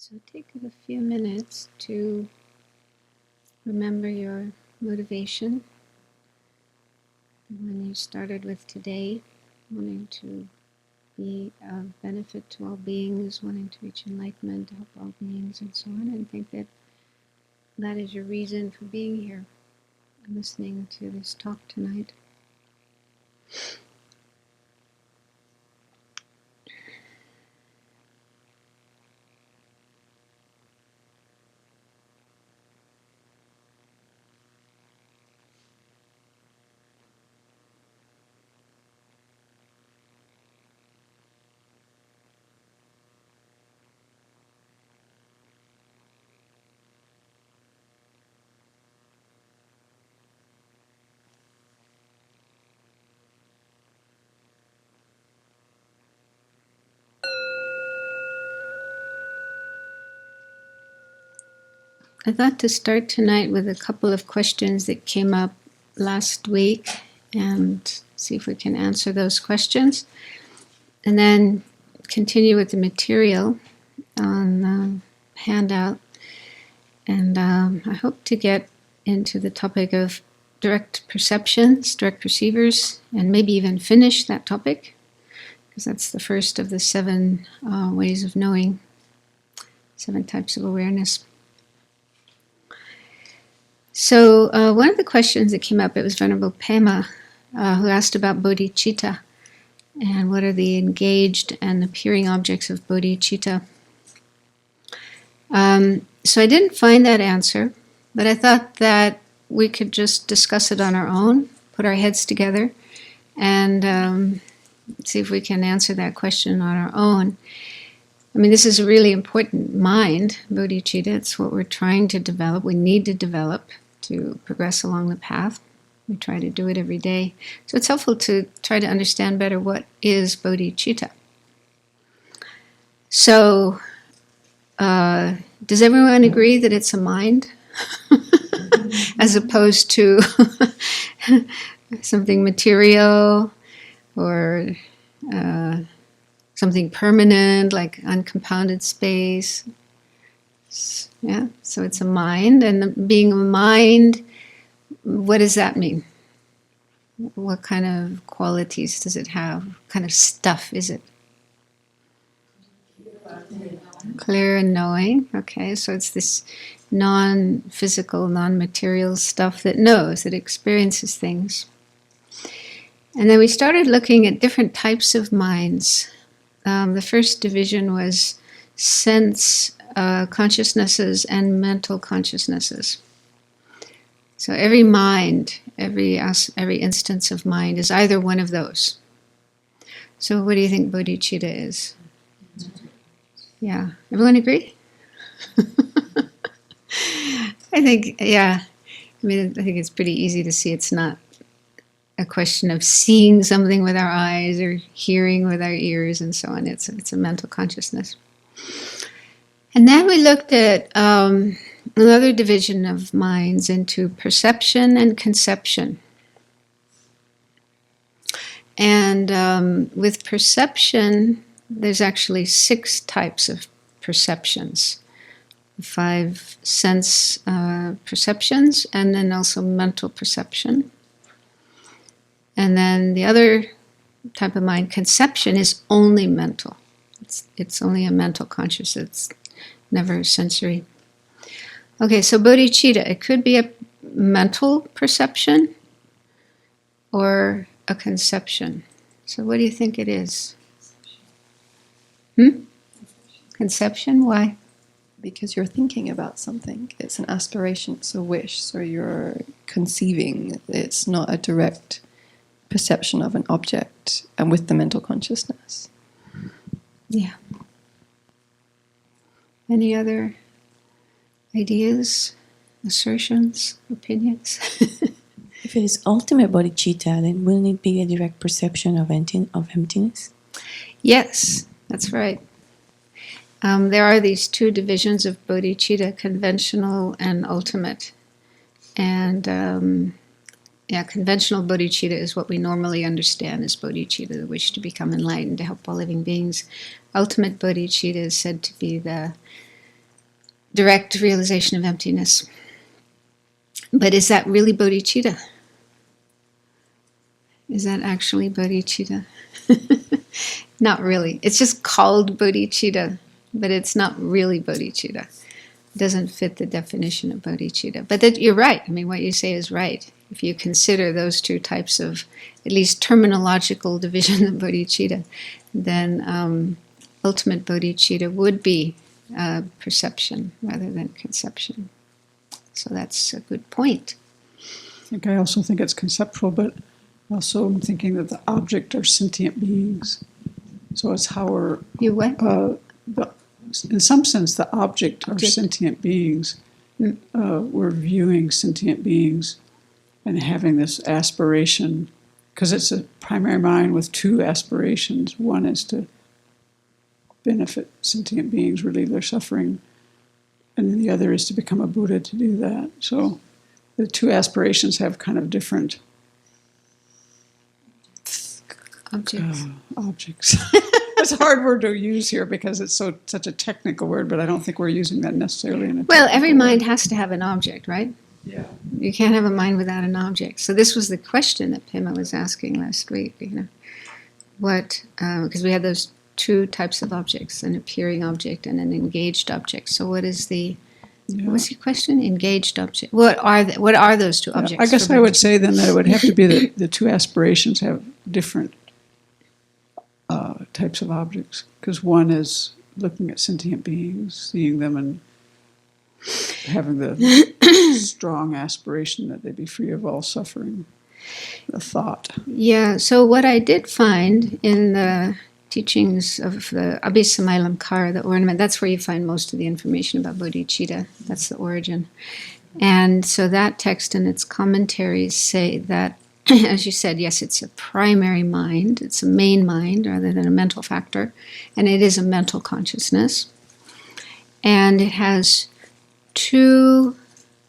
So take a few minutes to remember your motivation, the one you started with today, wanting to be of benefit to all beings, wanting to reach enlightenment, help all beings, and so on, and think that that is your reason for being here and listening to this talk tonight. I thought to start tonight with a couple of questions that came up last week and see if we can answer those questions. And then continue with the material on the handout. And I hope to get into the topic of direct perceptions, direct perceivers, and maybe even finish that topic, because that's the first of the 7 ways of knowing, 7 types of awareness. So one of the questions that came up, it was Venerable Pema, who asked about Bodhichitta and what are the engaged and appearing objects of Bodhichitta. So I didn't find that answer, but I thought that we could just discuss it on our own, put our heads together, and see if we can answer that question on our own. I mean, this is a really important mind, Bodhichitta. It's what we're trying to develop. We need to develop to progress along the path. We try to do it every day. So it's helpful to try to understand better what is Bodhichitta. So, does everyone agree that it's a mind? As opposed to something material or something permanent, like uncompounded space. Yeah, so it's a mind, and being a mind, what does that mean? What kind of qualities does it have? What kind of stuff is it? Clear and knowing. Okay, so it's this non-physical, non-material stuff that knows, that experiences things. And then we started looking at different types of minds. The first division was sense consciousnesses and mental consciousnesses. So every mind, every instance of mind is either one of those. So what do you think Bodhicitta is? Yeah, everyone agree? I think it's pretty easy to see it's not a question of seeing something with our eyes or hearing with our ears and so on. It's a mental consciousness. And then we looked at another division of minds into perception and conception. And with perception, there's actually 6 types of perceptions. 5 sense perceptions, and then also mental perception. And then the other type of mind, conception, is only mental. It's only a mental consciousness. It's never sensory. Okay, so bodhicitta, it could be a mental perception or a conception. So what do you think it is? Conception? Why? Because you're thinking about something. It's an aspiration, it's a wish, so you're conceiving. It's not a direct perception of an object, and with the mental consciousness. Yeah. Any other ideas, assertions, opinions? If it is ultimate bodhicitta, then wouldn't it be a direct perception of emptiness? Yes, that's right. There are these 2 divisions of bodhicitta, conventional and ultimate. And conventional bodhicitta is what we normally understand as bodhicitta, the wish to become enlightened, to help all living beings. Ultimate bodhicitta is said to be the direct realization of emptiness. But is that really bodhicitta? Is that actually bodhicitta? Not really. It's just called bodhicitta, but it's not really bodhicitta. It doesn't fit the definition of bodhicitta. But that, you're right. I mean, what you say is right. If you consider those two types of, at least terminological division of bodhicitta, then ultimate bodhicitta would be perception rather than conception. So that's a good point. I also think it's conceptual, but also I'm thinking that the object are sentient beings. So it's how we're... You what? In some sense, the object are sentient beings. We're viewing sentient beings and having this aspiration, because it's a primary mind with two aspirations. One is to benefit sentient beings, relieve their suffering, and then the other is to become a Buddha to do that. So the two aspirations have kind of different objects. It's a hard word to use here because it's such a technical word, but I don't think we're using that necessarily in a Well, every way. mind has to have an object, right? Yeah. You can't have a mind without an object. So this was the question that Pema was asking last week, what, because we had those two types of objects, an appearing object and an engaged object. So what is what's your question? Engaged object. What are those two objects? I guess I would say then that it would have to be that the two aspirations have different types of objects, because one is looking at sentient beings, seeing them and having the strong aspiration that they be free of all suffering, the thought. Yeah, so what I did find in the teachings of the Abbey Samailamkara, the ornament, that's where you find most of the information about bodhicitta. That's the origin. And so that text and its commentaries say that, as you said, yes, it's a primary mind. It's a main mind rather than a mental factor. And it is a mental consciousness. And it has two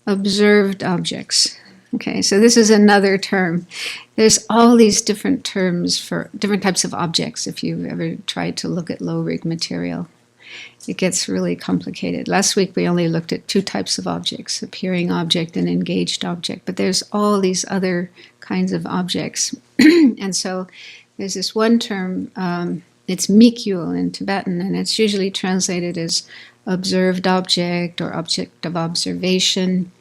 observed objects. Okay, so this is another term. There's all these different terms for different types of objects if you've ever tried to look at low-rig material. It gets really complicated. Last week we only looked at two types of objects, appearing object and engaged object, but there's all these other kinds of objects. And so there's this one term, it's mikyul in Tibetan, and it's usually translated as observed object or object of observation.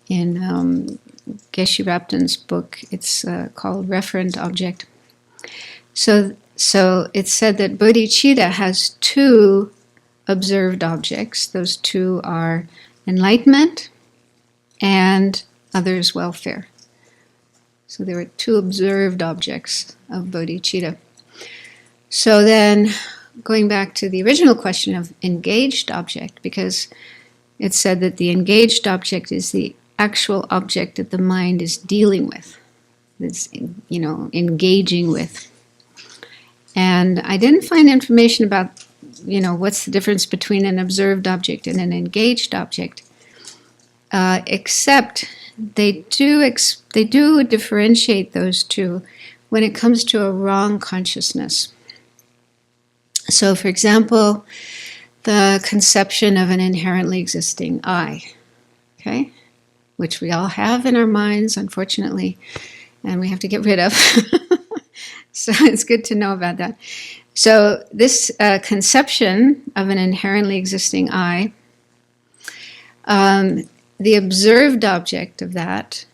In Geshe Rapton's book, it's called referent object. So it's said that bodhicitta has two observed objects. Those two are enlightenment and others' welfare. So there are two observed objects of bodhicitta. So then, going back to the original question of engaged object, because it's said that the engaged object is the actual object that the mind is dealing with, it's, engaging with. And I didn't find information about, what's the difference between an observed object and an engaged object, except they do differentiate those two when it comes to a wrong consciousness. So, for example, the conception of an inherently existing I, okay, which we all have in our minds, unfortunately, and we have to get rid of. So it's good to know about that. So this conception of an inherently existing I, the observed object of that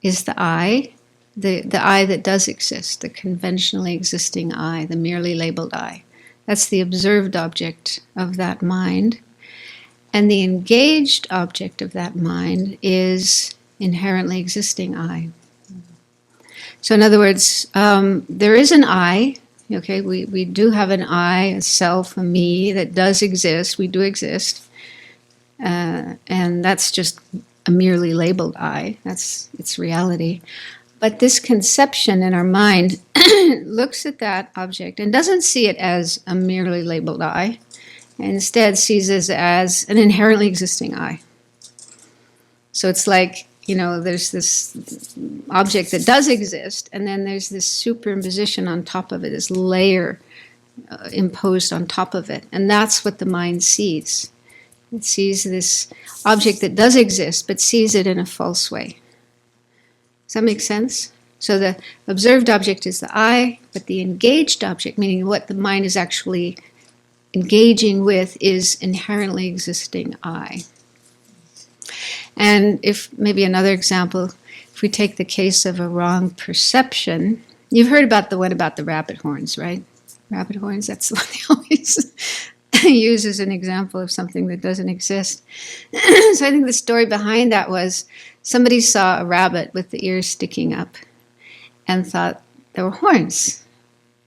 is the I, the I that does exist, the conventionally existing I, the merely labeled I. That's the observed object of that mind. And the engaged object of that mind is inherently existing I. So in other words, there is an I, okay, we do have an I, a self, a me that does exist, we do exist. And that's just a merely labeled I, that's its reality. But this conception in our mind looks at that object and doesn't see it as a merely labeled I, and instead sees it as an inherently existing I. So it's like, there's this object that does exist, and then there's this superimposition on top of it, this layer imposed on top of it. And that's what the mind sees. It sees this object that does exist, but sees it in a false way. Does that make sense? So the observed object is the I, but the engaged object, meaning what the mind is actually engaging with, is inherently existing I. And if maybe another example, if we take the case of a wrong perception, you've heard about the one about the rabbit horns, right? Rabbit horns, that's the one they always use as an example of something that doesn't exist. So I think the story behind that was somebody saw a rabbit with the ears sticking up and thought there were horns.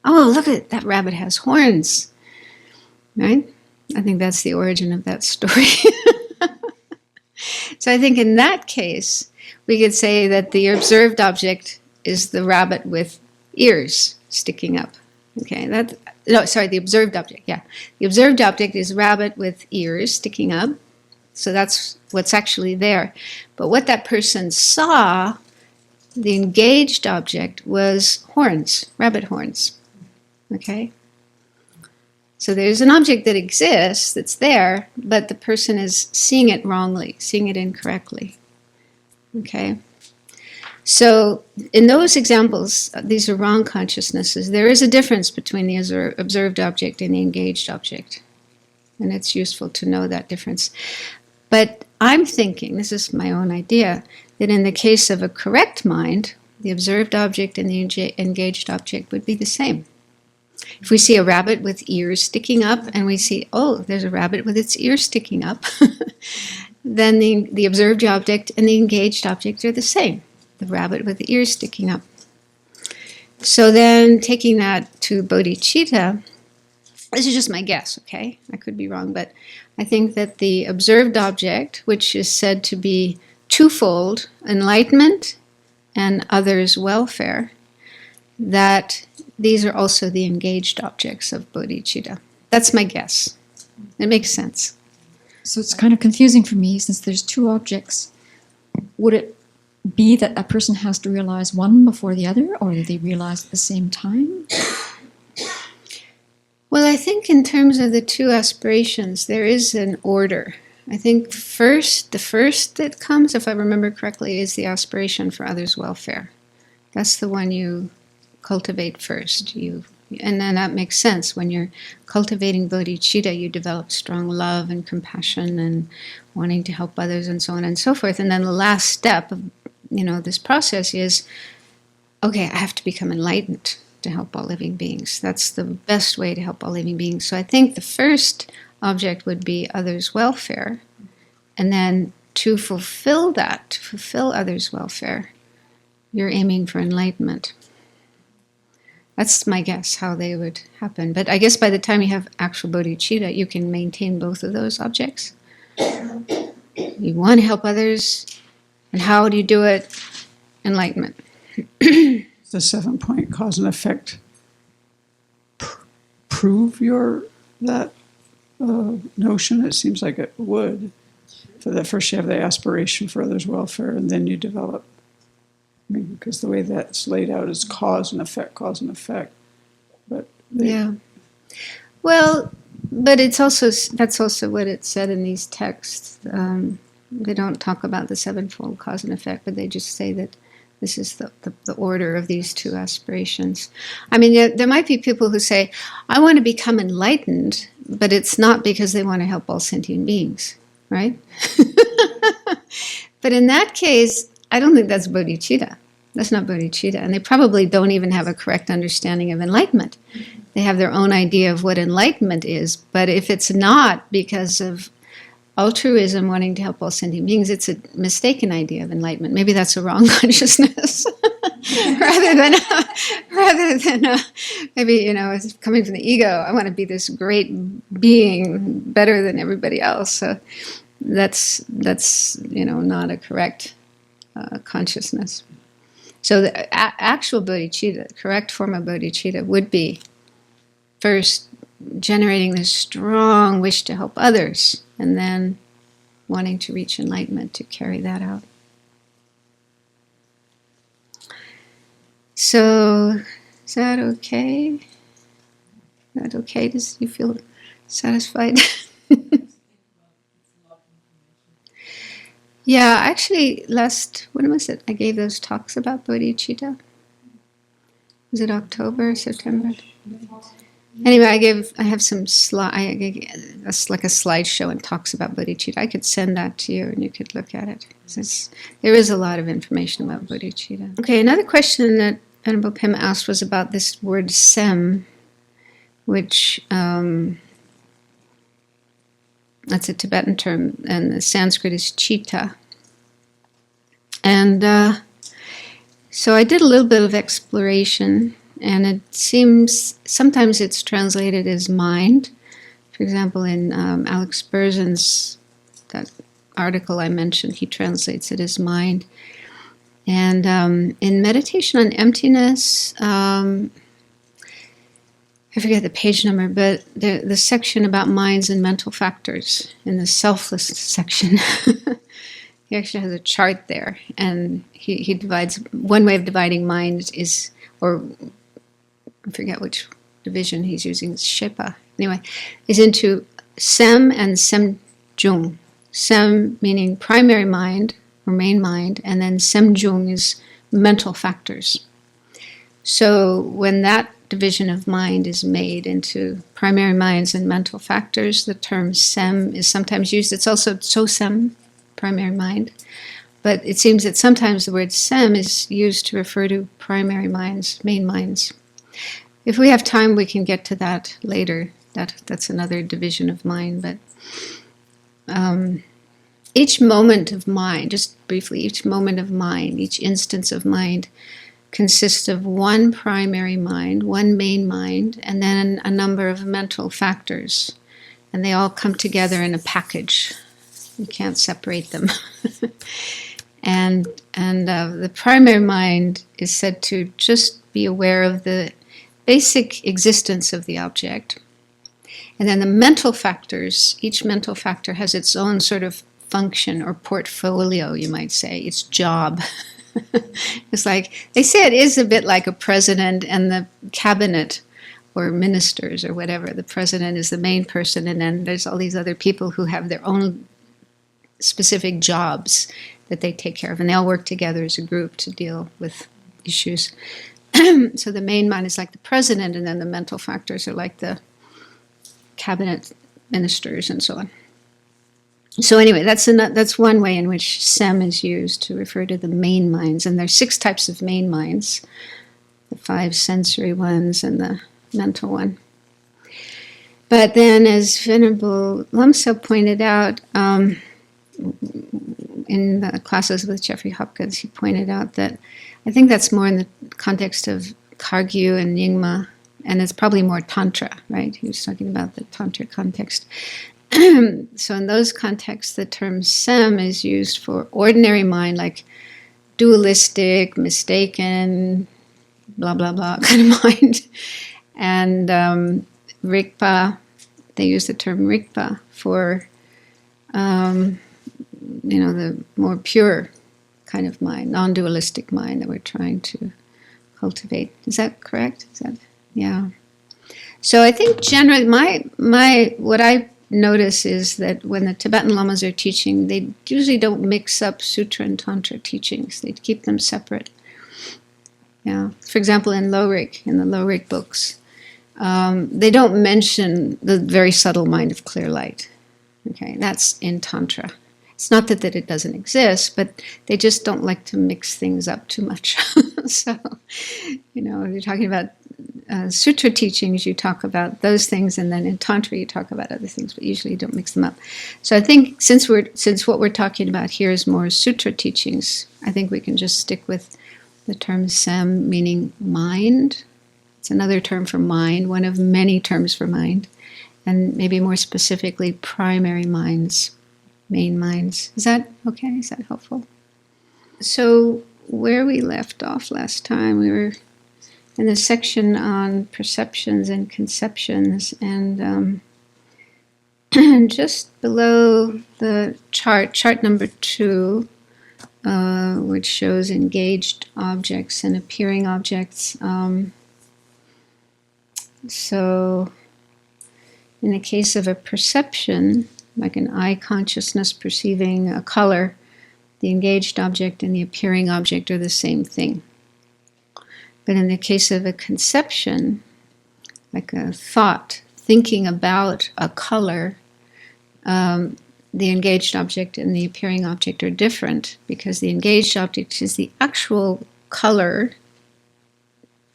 Oh, look at it, that rabbit has horns, right? I think that's the origin of that story. So I think in that case, we could say that the observed object is the rabbit with ears sticking up. Okay, the observed object, yeah. The observed object is rabbit with ears sticking up. So that's what's actually there. But what that person saw, the engaged object, was horns, rabbit horns. Okay? So there's an object that exists, that's there, but the person is seeing it wrongly, seeing it incorrectly. Okay? So in those examples, these are wrong consciousnesses. There is a difference between the observed object and the engaged object. And it's useful to know that difference. But I'm thinking, this is my own idea, that in the case of a correct mind, the observed object and the engaged object would be the same. If we see a rabbit with ears sticking up and we see, oh, there's a rabbit with its ears sticking up, then the observed object and the engaged object are the same. The rabbit with the ears sticking up. So then taking that to bodhicitta, this is just my guess, okay? I could be wrong, but I think that the observed object, which is said to be twofold, enlightenment and others' welfare, that these are also the engaged objects of bodhicitta. That's my guess. It makes sense. So it's kind of confusing for me, since there's two objects. Would it be that a person has to realize one before the other, or do they realize at the same time? Well, I think in terms of the two aspirations, there is an order. I think the first that comes, if I remember correctly, is the aspiration for others' welfare. That's the one you cultivate first. And then that makes sense. When you're cultivating bodhicitta, you develop strong love and compassion and wanting to help others and so on and so forth. And then the last step of this process is, okay, I have to become enlightened to help all living beings. That's the best way to help all living beings. So I think the first object would be others' welfare. And then to fulfill that, to fulfill others' welfare, you're aiming for enlightenment. That's my guess, how they would happen. But I guess by the time you have actual bodhicitta, you can maintain both of those objects. You want to help others, and how do you do it? Enlightenment. The 7-point cause and effect prove that notion? It seems like it would. For that, first you have the aspiration for others' welfare, and then you develop. I mean, because the way that's laid out is cause and effect. But yeah. Well, but that's also what it said in these texts. They don't talk about the sevenfold cause and effect, but they just say that this is the order of these two aspirations. I mean, there might be people who say, I want to become enlightened, but it's not because they want to help all sentient beings, right? But in that case, I don't think that's bodhicitta. That's not bodhicitta. And they probably don't even have a correct understanding of enlightenment. They have their own idea of what enlightenment is. But if it's not because of altruism, wanting to help all sentient beings, it's a mistaken idea of enlightenment. Maybe that's a wrong consciousness. rather than maybe, it's coming from the ego. I want to be this great being, better than everybody else. So that's not a correct consciousness. So the actual bodhicitta, the correct form of bodhicitta, would be first generating this strong wish to help others, and then wanting to reach enlightenment to carry that out. So, is that okay? Is that okay? Do you feel satisfied? Yeah, actually, when was it? I gave those talks about bodhicitta. Was it October, September? Anyway, I have some that's like a slideshow and talks about bodhicitta. I could send that to you and you could look at it. There is a lot of information about bodhicitta. Okay, another question that Venerable Pema asked was about this word sem, which that's a Tibetan term, and the Sanskrit is chitta. And so I did a little bit of exploration, and it seems sometimes it's translated as mind. For example, in Alex Berzin's that article I mentioned, he translates it as mind. And in Meditation on Emptiness, I forget the page number, but the section about minds and mental factors in the selfless section, he actually has a chart there, and he divides, one way of dividing mind is, or I forget which division he's using, Shepa, anyway, is into Sem and Semjung. Sem meaning primary mind, or main mind, and then Semjung is mental factors. So when that division of mind is made into primary minds and mental factors, the term sem is sometimes used. It's also tsosem, primary mind. But it seems that sometimes the word sem is used to refer to primary minds, main minds. If we have time, we can get to that later. That's another division of mind. But each moment of mind, just briefly, each moment of mind, each instance of mind consists of one primary mind, one main mind, and then a number of mental factors. And they all come together in a package. You can't separate them. and the primary mind is said to just be aware of the basic existence of the object. And then the mental factors, each mental factor has its own sort of function or portfolio, you might say, its job. It's like, they say it is a bit like a president and the cabinet or ministers or whatever. The president is the main person, and then there's all these other people who have their own specific jobs that they take care of, and they all work together as a group to deal with issues. So the main mind is like the president, and then the mental factors are like the cabinet ministers and so on. So anyway, that's one way in which sem is used to refer to the main minds. And there's 6 types of main minds, the 5 sensory ones and the mental one. But then, as Venerable Lumsel pointed out, in the classes with Jeffrey Hopkins, he pointed out that I think that's more in the context of Kagyu and Nyingma, and it's probably more Tantra, right? He was talking about the Tantra context. So in those contexts, the term sem is used for ordinary mind, like dualistic, mistaken, blah, blah, blah kind of mind. And Rigpa, they use the term Rigpa for, the more pure kind of mind, non-dualistic mind that we're trying to cultivate. Is that correct? Yeah. So I think generally what I notice is that when the Tibetan Lamas are teaching, they usually don't mix up Sutra and Tantra teachings. They keep them separate. Yeah. For example, in the Lorik books, they don't mention the very subtle mind of clear light. Okay, that's in Tantra. It's not that it doesn't exist, but they just don't like to mix things up too much. So, if you're talking about Sutra teachings, you talk about those things, and then in Tantra you talk about other things, but usually you don't mix them up. So I think since what we're talking about here is more Sutra teachings, I think we can just stick with the term sem, meaning mind. It's another term for mind, one of many terms for mind, and maybe more specifically primary minds, main minds. Is that okay? Is that helpful? So where we left off last time, we were in the section on perceptions and conceptions, and just below the chart number 2, which shows engaged objects and appearing objects. So in the case of a perception, like an eye consciousness perceiving a color, the engaged object and the appearing object are the same thing. But in the case of a conception, like a thought, thinking about a color, the engaged object and the appearing object are different, because the engaged object is the actual color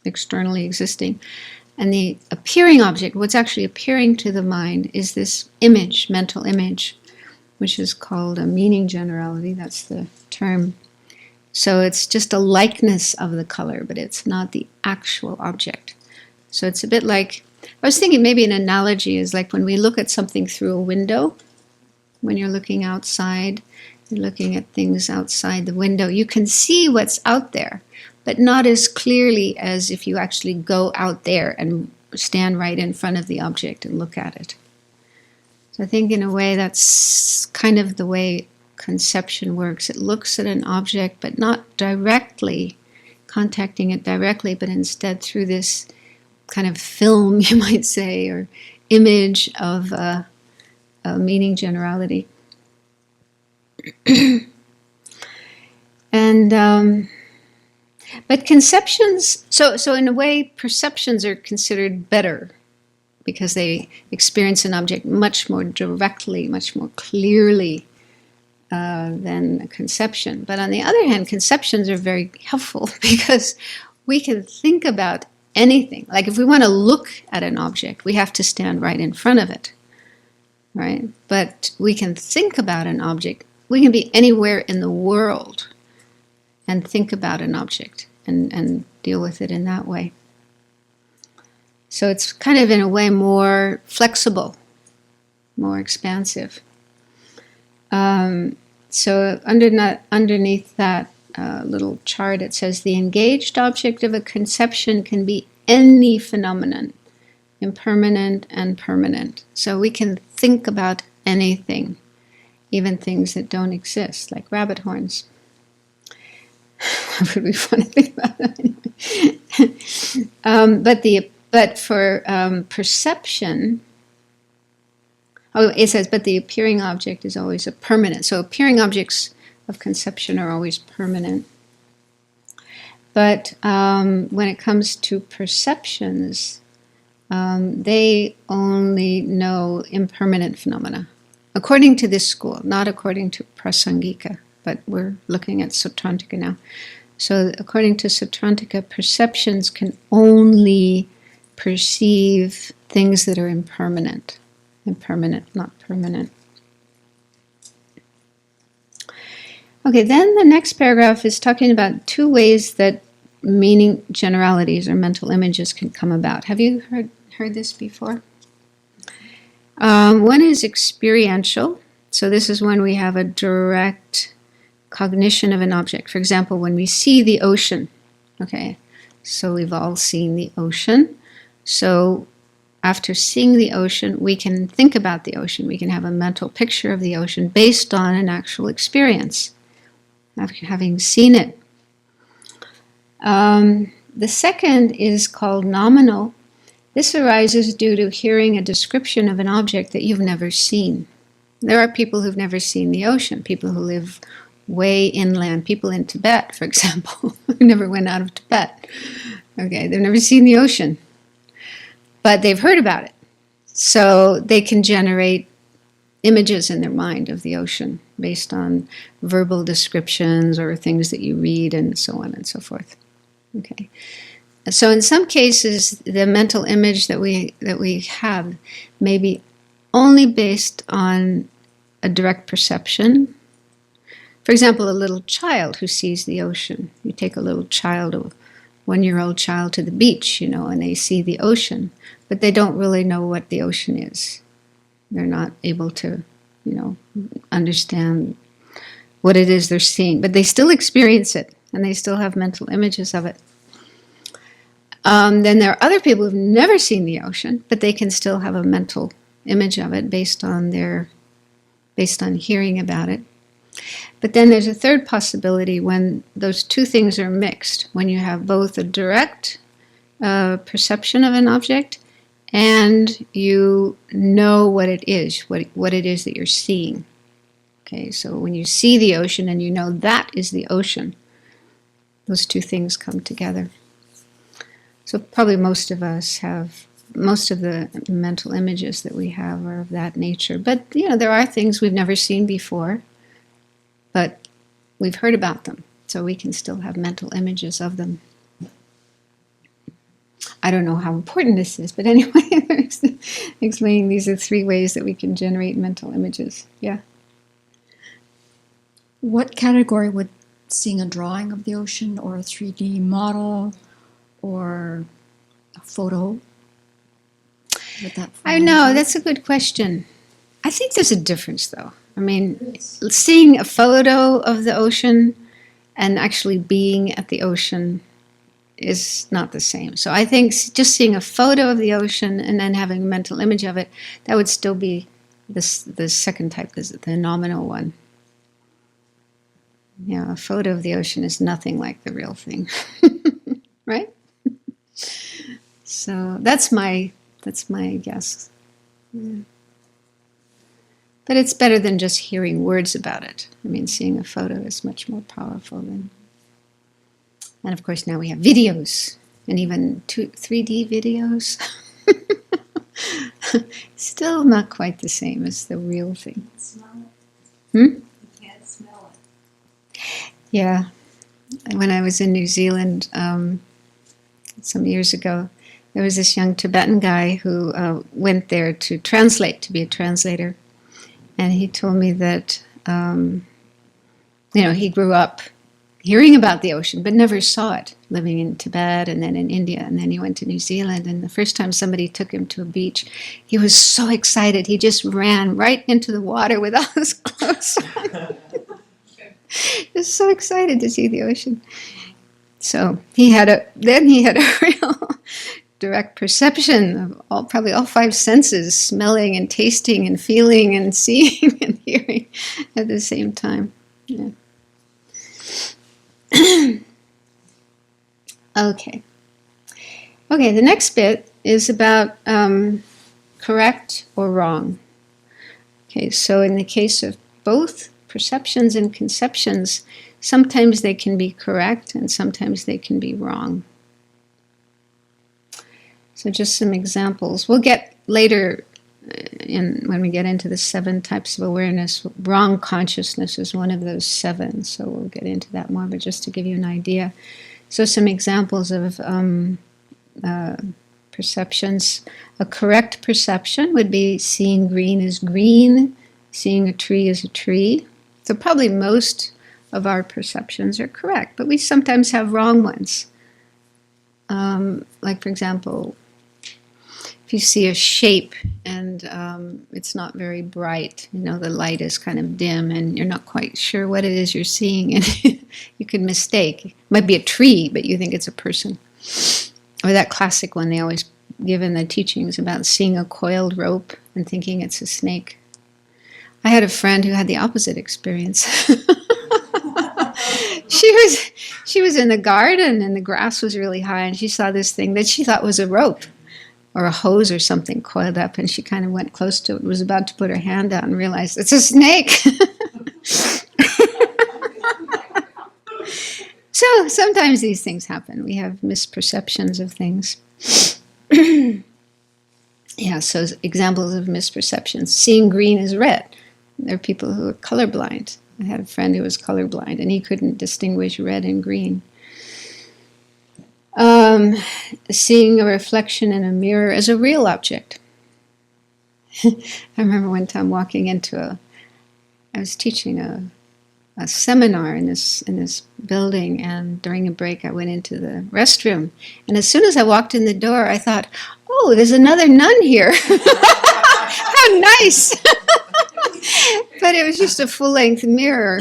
externally existing, and the appearing object, what's actually appearing to the mind, is this image, mental image, which is called a meaning generality. That's the term. So it's just a likeness of the color, but it's not the actual object. So it's a bit like, I was thinking maybe an analogy is like when we look at something through a window. When you're looking outside, you're looking at things outside the window. You can see what's out there, but not as clearly as if you actually go out there and stand right in front of the object and look at it. So I think in a way that's kind of the way conception works. It looks at an object, but not directly, contacting it directly, but instead through this kind of film, you might say, or image of a meaning generality. And but conceptions, so in a way, perceptions are considered better because they experience an object much more directly, much more clearly than a conception. But on the other hand, conceptions are very helpful because we can think about anything. Like if we want to look at an object, we have to stand right in front of it. Right? But we can think about an object. We can be anywhere in the world and think about an object and deal with it in that way. So it's kind of in a way more flexible, more expansive. So underneath that little chart, it says the engaged object of a conception can be any phenomenon, impermanent and permanent. So we can think about anything, even things that don't exist, like rabbit horns. What would we want to think about that anyway? But for perception, it says, but the appearing object is always a permanent. So appearing objects of conception are always permanent. But when it comes to perceptions, they only know impermanent phenomena, according to this school, not according to Prasangika, but we're looking at Sautrantika now. So according to Sautrantika, perceptions can only perceive things that are impermanent, not permanent. Okay, then the next paragraph is talking about two ways that meaning generalities or mental images can come about. Have you heard this before? One is experiential. So this is when we have a direct cognition of an object. For example, when we see the ocean. Okay, so we've all seen the ocean. So after seeing the ocean, we can think about the ocean. We can have a mental picture of the ocean based on an actual experience, after having seen it. The second is called nominal. This arises due to hearing a description of an object that you've never seen. There are people who've never seen the ocean, people who live way inland, people in Tibet, for example, who never went out of Tibet. Okay, they've never seen the ocean, but they've heard about it. So they can generate images in their mind of the ocean based on verbal descriptions or things that you read and so on and so forth. Okay. So in some cases, the mental image that we have may be only based on a direct perception. For example, a little child who sees the ocean. You take a little child, a 1-year-old child, to the beach, and they see the ocean, but they don't really know what the ocean is. They're not able to, understand what it is they're seeing, but they still experience it, and they still have mental images of it. Then there are other people who've never seen the ocean, but they can still have a mental image of it based on hearing about it. But then there's a third possibility when those two things are mixed, when you have both a direct perception of an object and you know what it is, what it is that you're seeing. Okay, so when you see the ocean and you know that is the ocean, those two things come together. So probably most of us have, most of the mental images that we have are of that nature. But, there are things we've never seen before, but we've heard about them, so we can still have mental images of them. I don't know how important this is, but anyway, explaining these are 3 ways that we can generate mental images. Yeah. What category would seeing a drawing of the ocean or a 3D model or a photo? Would that fall I know, into? that's a good question. I think there's a difference, though. I mean, seeing a photo of the ocean and actually being at the ocean is not the same. So I think just seeing a photo of the ocean and then having a mental image of it, that would still be the second type, the nominal one. Yeah, a photo of the ocean is nothing like the real thing, right? So that's my guess. Yeah. But it's better than just hearing words about it. I mean, seeing a photo is much more powerful than. And of course, now we have videos and even 3D videos. Still not quite the same as the real thing. You can't smell it. Yeah. When I was in New Zealand some years ago, there was this young Tibetan guy who went there to translate, to be a translator. And he told me that, he grew up hearing about the ocean, but never saw it, living in Tibet and then in India. And then he went to New Zealand. And the first time somebody took him to a beach, he was so excited. He just ran right into the water with all his clothes on. He was so excited to see the ocean. So he had a real direct perception of probably all 5 senses, smelling and tasting and feeling and seeing and hearing at the same time. Yeah. Okay, the next bit is about correct or wrong. Okay, so in the case of both perceptions and conceptions, sometimes they can be correct and sometimes they can be wrong. So just some examples. We'll get later when we get into the 7 types of awareness. Wrong consciousness is one of those 7, so we'll get into that more, but just to give you an idea. So some examples of perceptions. A correct perception would be seeing green as green, seeing a tree as a tree. So probably most of our perceptions are correct, but we sometimes have wrong ones. Like, for example, if you see a shape and it's not very bright, the light is kind of dim and you're not quite sure what it is you're seeing, and you could mistake. It might be a tree, but you think it's a person. Or that classic one they always give in the teachings about seeing a coiled rope and thinking it's a snake. I had a friend who had the opposite experience. She was in the garden and the grass was really high and she saw this thing that she thought was a rope or a hose or something coiled up, and she kind of went close to it, was about to put her hand out and realized it's a snake. So sometimes these things happen. We have misperceptions of things. Yeah, so examples of misperceptions. Seeing green as red. There are people who are colorblind. I had a friend who was colorblind and he couldn't distinguish red and green. Seeing a reflection in a mirror as a real object. I remember one time walking into I was teaching a seminar in this building, and during a break I went into the restroom, and as soon as I walked in the door I thought, oh, there's another nun here. How nice. But it was just a full-length mirror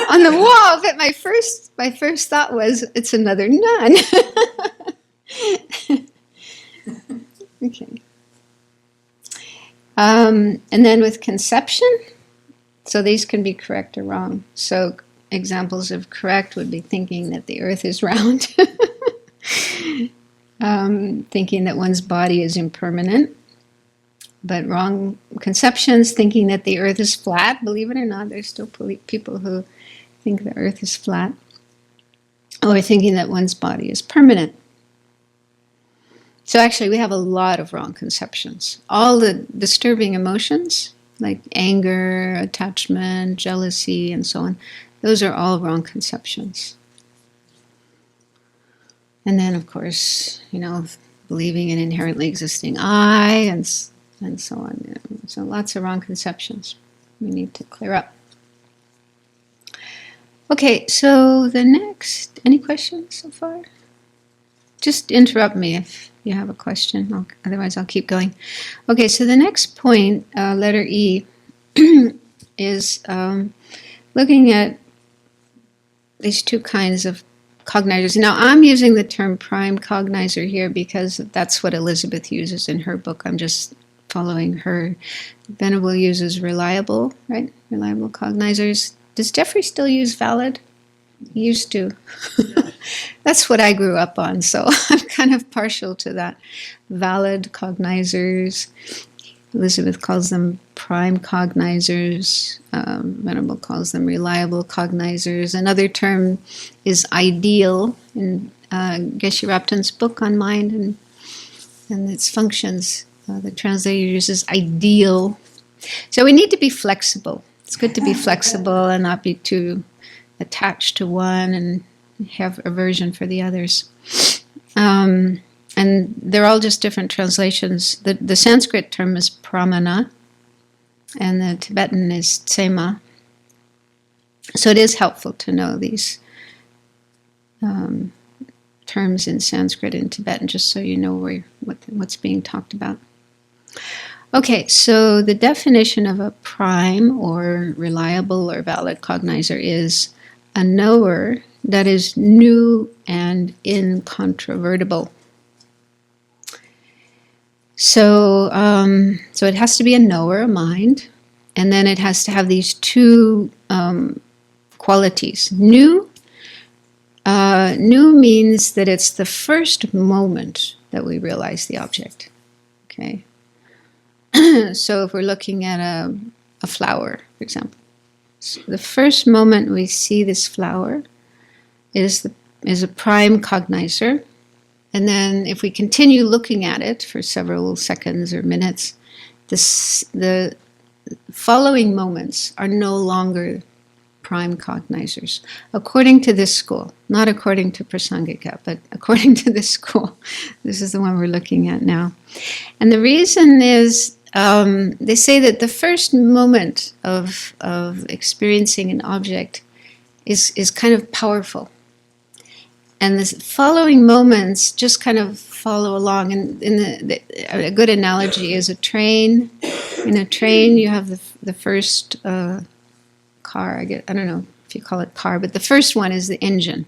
on the wall. But my first thought was, it's another nun. Okay. And then with conception, so these can be correct or wrong. So examples of correct would be thinking that the earth is round, thinking that one's body is impermanent, but wrong conceptions, thinking that the earth is flat. Believe it or not, there's still people who think the earth is flat, or thinking that one's body is permanent. So actually, we have a lot of wrong conceptions. All the disturbing emotions, like anger, attachment, jealousy, and so on, those are all wrong conceptions. And then, of course, believing in inherently existing I, and so on. So lots of wrong conceptions we need to clear up. Okay, so the next, any questions so far? Just interrupt me if you have a question, otherwise I'll keep going. Okay, so the next point, letter E, is looking at these two kinds of cognizers. Now, I'm using the term prime cognizer here because that's what Elizabeth uses in her book. I'm just following her. Venable uses reliable, right? Reliable cognizers. Does Jeffrey still use valid? He used to. That's what I grew up on, so I'm kind of partial to that. Valid cognizers. Elizabeth calls them prime cognizers. Venable calls them reliable cognizers. Another term is ideal in Geshe Rapton's book on mind and its functions. The translator uses ideal. So we need to be flexible. It's good to be flexible and not be too attached to one and have aversion for the others. And they're all just different translations. The Sanskrit term is pramana, and the Tibetan is tsema. So it is helpful to know these terms in Sanskrit and Tibetan, just so you know what's being talked about. Okay, so the definition of a prime or reliable or valid cognizer is a knower that is new and incontrovertible. So it has to be a knower, a mind, and then it has to have these two qualities. New means that it's the first moment that we realize the object. Okay. So if we're looking at a flower, for example, so the first moment we see this flower is a prime cognizer. And then if we continue looking at it for several seconds or minutes, the following moments are no longer prime cognizers. According to this school, not according to Prasangika, but according to this school. This is the one we're looking at now. And the reason is they say that the first moment of experiencing an object is kind of powerful. And the following moments just kind of follow along. And a good analogy is a train. In a train, you have the first car. I don't know if you call it car, but the first one is the engine.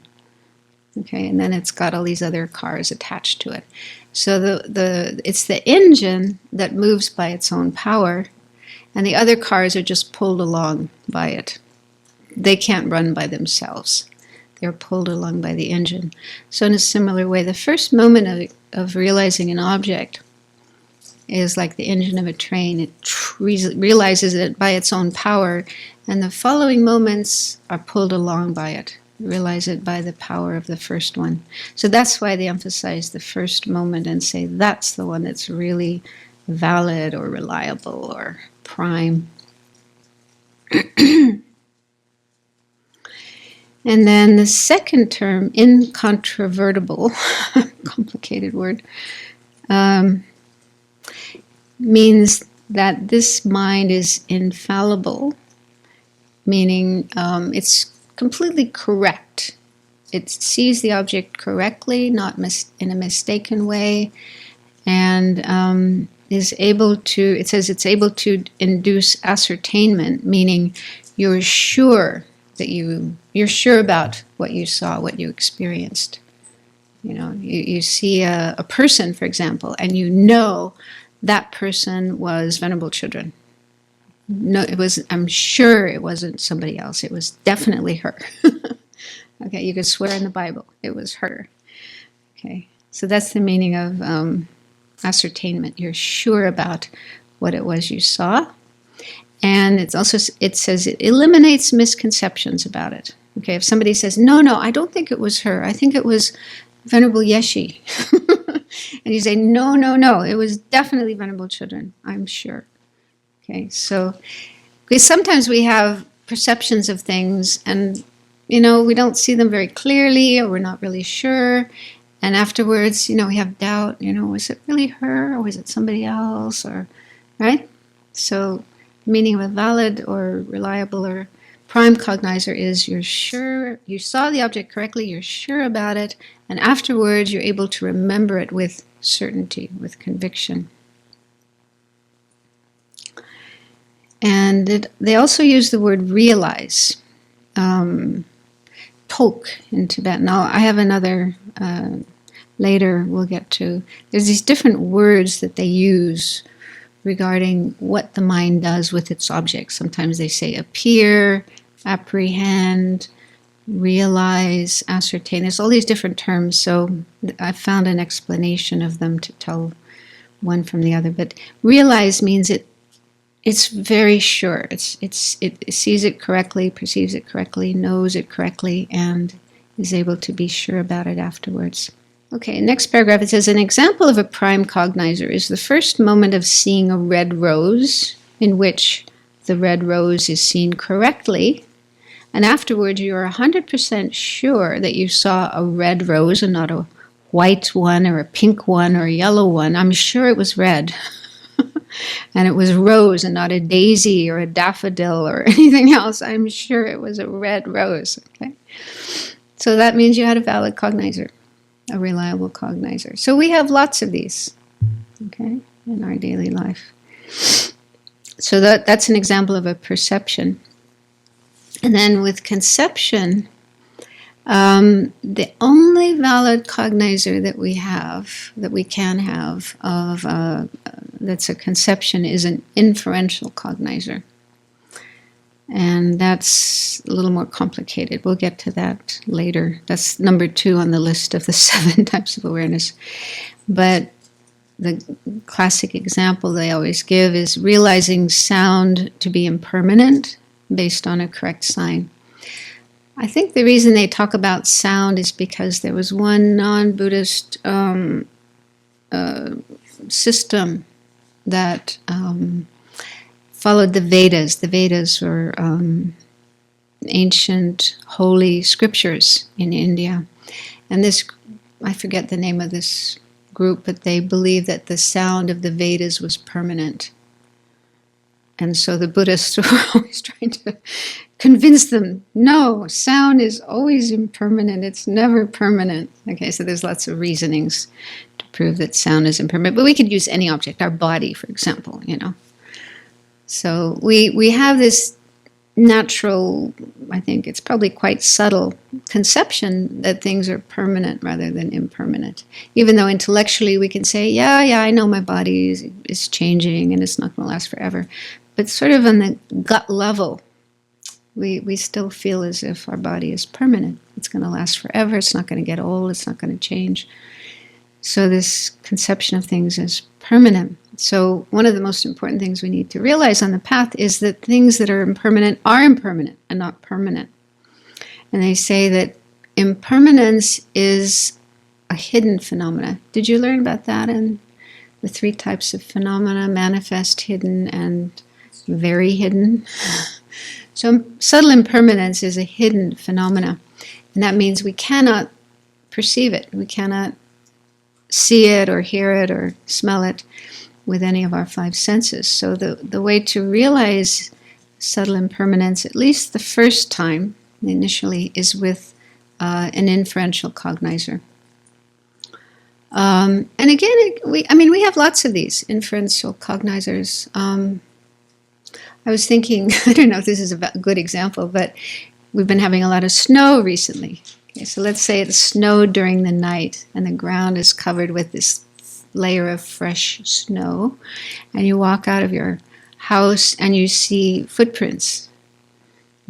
Okay, and then it's got all these other cars attached to it. So it's the engine that moves by its own power, and the other cars are just pulled along by it. They can't run by themselves. They're pulled along by the engine. So in a similar way, the first moment of realizing an object is like the engine of a train. It realizes it by its own power, and the following moments are pulled along by it. Realize it by the power of the first one. So that's why they emphasize the first moment and say that's the one that's really valid or reliable or prime. And then the second term, incontrovertible, complicated word, means that this mind is infallible, meaning it's completely correct. It sees the object correctly, not in a mistaken way, and is able to, it says it's able to induce ascertainment, meaning you're sure that you're sure about what you saw, what you experienced. You know, you see a person, for example, and you know that person was Venerable Children. No, I'm sure it wasn't somebody else. It was definitely her. Okay, you could swear in the Bible it was her. Okay, so that's the meaning of ascertainment. You're sure about what it was you saw. And it says it eliminates misconceptions about it. Okay, if somebody says, no, I don't think it was her. I think it was Venerable Yeshe. And you say, no, it was definitely Venerable Children, I'm sure. Okay, so because sometimes we have perceptions of things and, we don't see them very clearly, or we're not really sure. And afterwards, we have doubt, was it really her, or was it somebody else, or, right? So the meaning of a valid or reliable or prime cognizer is you're sure, you saw the object correctly, you're sure about it, and afterwards you're able to remember it with certainty, with conviction. And they also use the word realize, tok in Tibetan. Now, I have another, later we'll get to, there's these different words that they use regarding what the mind does with its objects. Sometimes they say appear, apprehend, realize, ascertain. There's all these different terms, so I found an explanation of them to tell one from the other. But realize means it's very sure. It sees it correctly, perceives it correctly, knows it correctly, and is able to be sure about it afterwards. Okay, next paragraph, it says, an example of a prime cognizer is the first moment of seeing a red rose, in which the red rose is seen correctly, and afterwards you are 100% sure that you saw a red rose and not a white one or a pink one or a yellow one. I'm sure it was red. And it was rose and not a daisy or a daffodil or anything else. I'm sure it was a red rose. Okay, so that means you had a valid cognizer, a reliable cognizer. So we have lots of these, okay, in our daily life. So that's an example of a perception. And then with conception, the only valid cognizer that we have, that we can have, of that's a conception, is an inferential cognizer. And that's a little more complicated. We'll get to that later. That's number 2 on the list of the 7 types of awareness. But the classic example they always give is realizing sound to be impermanent based on a correct sign. I think the reason they talk about sound is because there was one non-Buddhist system that followed the Vedas. The Vedas were ancient holy scriptures in India. And this, I forget the name of this group, but they believed that the sound of the Vedas was permanent. And so the Buddhists were always trying to convince them, no, sound is always impermanent. It's never permanent. Okay, so there's lots of reasonings to prove that sound is impermanent. But we could use any object, our body, for example, So we have this natural, I think it's probably quite subtle, conception that things are permanent rather than impermanent. Even though intellectually we can say, yeah, I know my body is changing and it's not going to last forever. But sort of on the gut level, we still feel as if our body is permanent. It's going to last forever. It's not going to get old. It's not going to change. So this conception of things is permanent. So one of the most important things we need to realize on the path is that things that are impermanent and not permanent. And they say that impermanence is a hidden phenomena. Did you learn about that in the 3 types of phenomena: manifest, hidden, and very hidden? So subtle impermanence is a hidden phenomena. And that means we cannot perceive it. We cannot see it or hear it or smell it with any of our 5 senses. So the way to realize subtle impermanence, at least the first time, initially, is with an inferential cognizer. And again, we have lots of these inferential cognizers. I was thinking, I don't know if this is a good example, but we've been having a lot of snow recently. Okay, so let's say it snowed during the night and the ground is covered with this layer of fresh snow, and you walk out of your house and you see footprints,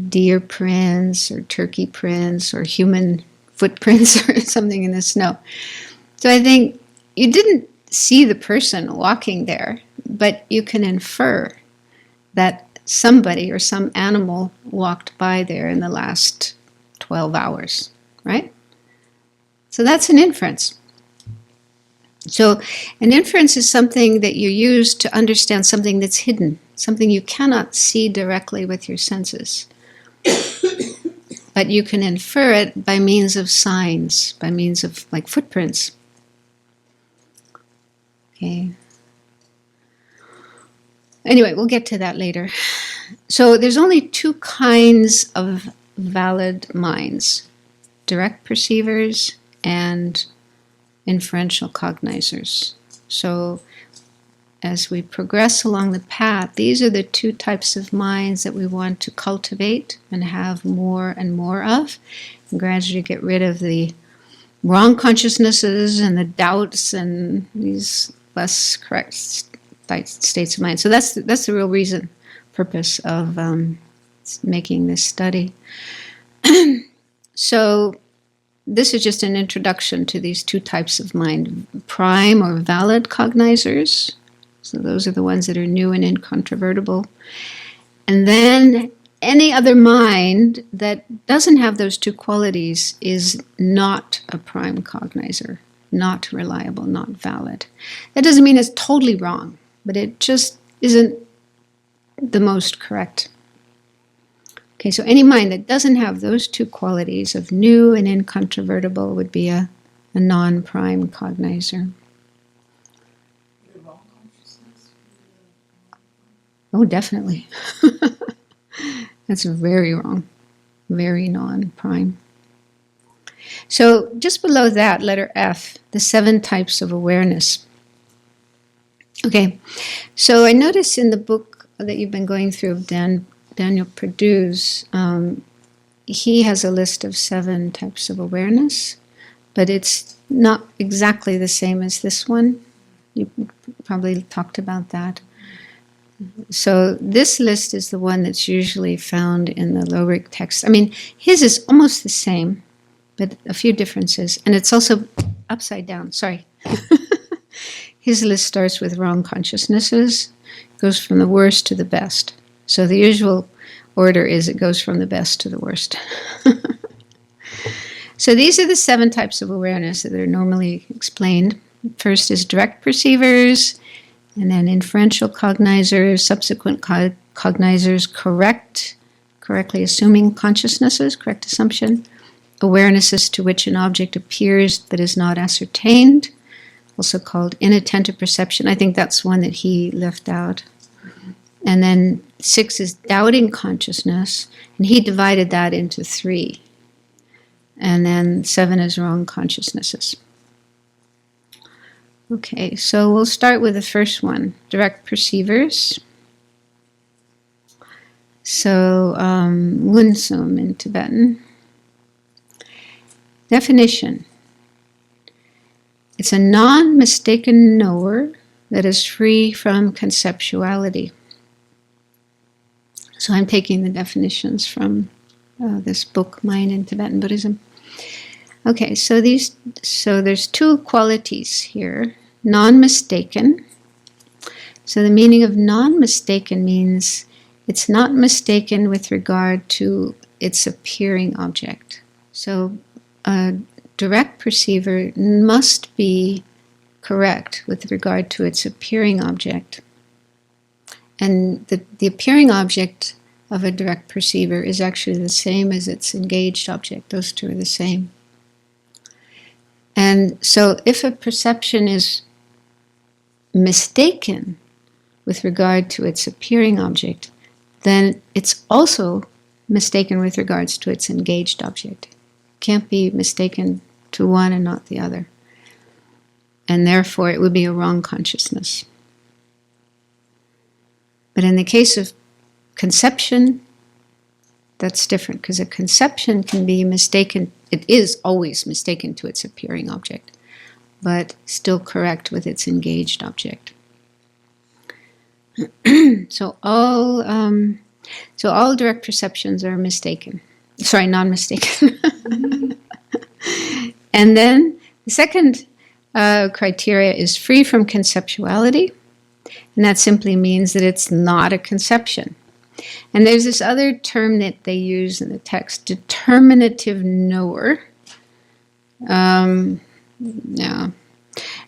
deer prints or turkey prints or human footprints or something in the snow. So I think you didn't see the person walking there, but you can infer that somebody or some animal walked by there in the last 12 hours, right? So that's an inference. So an inference is something that you use to understand something that's hidden, something you cannot see directly with your senses. But you can infer it by means of signs, by means of like footprints. Okay. Anyway, we'll get to that later. So there's only two kinds of valid minds: direct perceivers and inferential cognizers. So as we progress along the path, these are the two types of minds that we want to cultivate and have more and more of, and gradually get rid of the wrong consciousnesses and the doubts and these less correct states of mind. So that's the real reason, purpose of making this study. So this is just an introduction to these two types of mind: prime or valid cognizers. So those are the ones that are new and incontrovertible. And then any other mind that doesn't have those two qualities is not a prime cognizer, not reliable, not valid. That doesn't mean it's totally wrong, but it just isn't the most correct. Okay, so any mind that doesn't have those two qualities of new and incontrovertible would be a non-prime cognizer. Oh, definitely. That's very wrong. Very non-prime. So just below that, letter F, the 7 types of awareness. Okay, so I noticed in the book that you've been going through, Daniel Perdue's, he has a list of 7 types of awareness, but it's not exactly the same as this one. You probably talked about that. So this list is the one that's usually found in the Lorik text. I mean, his is almost the same, but a few differences. And it's also upside down. Sorry. His list starts with wrong consciousnesses, goes from the worst to the best. So the usual order is it goes from the best to the worst. So these are the 7 types of awareness that are normally explained. First is direct perceivers, and then inferential cognizers, subsequent cognizers, correctly assuming consciousnesses, correct assumption, awarenesses to which an object appears that is not ascertained, also called inattentive perception. I think that's one that he left out. And then 6 is doubting consciousness, and he divided that into 3. And then 7 is wrong consciousnesses. Okay, so we'll start with the first one, direct perceivers. So, Wunsum in Tibetan. Definition. It's a non-mistaken knower that is free from conceptuality. So I'm taking the definitions from this book, Mine in Tibetan Buddhism. Okay, so there's 2 qualities here. Non-mistaken. So the meaning of non-mistaken means it's not mistaken with regard to its appearing object. So a direct perceiver must be correct with regard to its appearing object. And the appearing object of a direct perceiver is actually the same as its engaged object. Those 2 are the same. And so if a perception is mistaken with regard to its appearing object, then it's also mistaken with regards to its engaged object. It can't be mistaken to one and not the other. And therefore it would be a wrong consciousness. But in the case of conception, that's different, because a conception can be mistaken. It is always mistaken to its appearing object, but still correct with its engaged object. So all direct perceptions are mistaken. Sorry, non-mistaken. And then the second criteria is free from conceptuality. And that simply means that it's not a conception. And there's this other term that they use in the text, determinative knower. Yeah.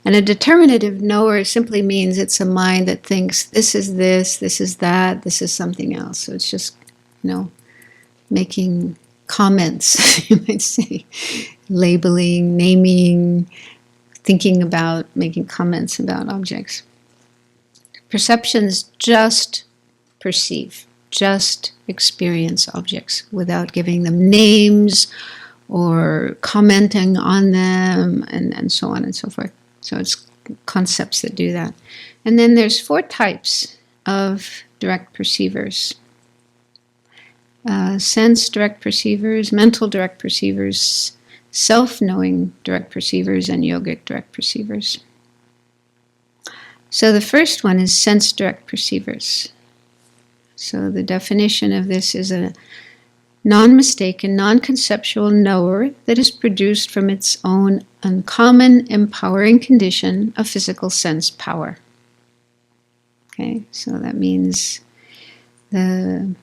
And a determinative knower simply means it's a mind that thinks this is that, this is something else. So it's just, making comments, you might say, labeling, naming, thinking about, making comments about objects. Perceptions just perceive, just experience objects without giving them names or commenting on them, and so on and so forth. So it's concepts that do that. And then there's 4 types of direct perceivers. Sense direct perceivers, mental direct perceivers, self-knowing direct perceivers, and yogic direct perceivers. So the first one is sense direct perceivers. So the definition of this is a non-mistaken, non-conceptual knower that is produced from its own uncommon, empowering condition of physical sense power. Okay, so that means a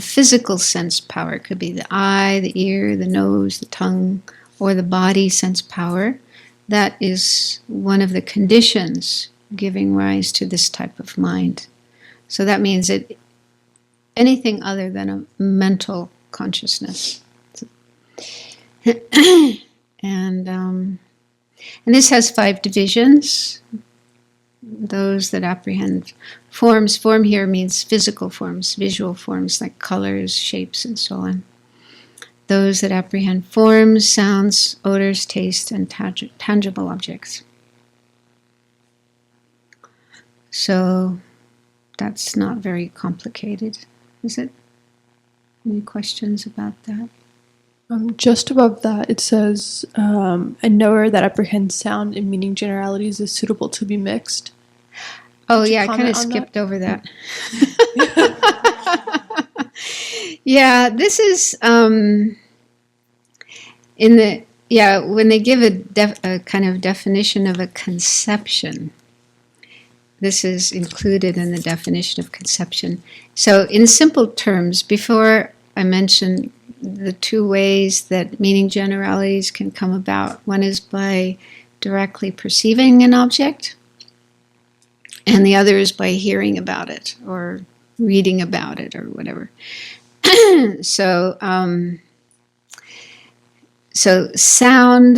physical sense power. It could be the eye, the ear, the nose, the tongue, or the body sense power. That is one of the conditions giving rise to this type of mind. So that means that anything other than a mental consciousness. And this has 5 divisions. Those that apprehend forms. Form here means physical forms, visual forms like colors, shapes, and so on. Those that apprehend forms, sounds, odors, taste, and tangible objects. So that's not very complicated, is it? Any questions about that? Just above that, it says, a knower that apprehends sound and meaning generalities is suitable to be mixed. Oh, Could you yeah, I kind comment of on skipped over that. Yeah, this is when they give a kind of definition of a conception, this is included in the definition of conception. So in simple terms, before I mentioned the 2 ways that meaning generalities can come about. One is by directly perceiving an object, and the other is by hearing about it or reading about it or whatever. So sound,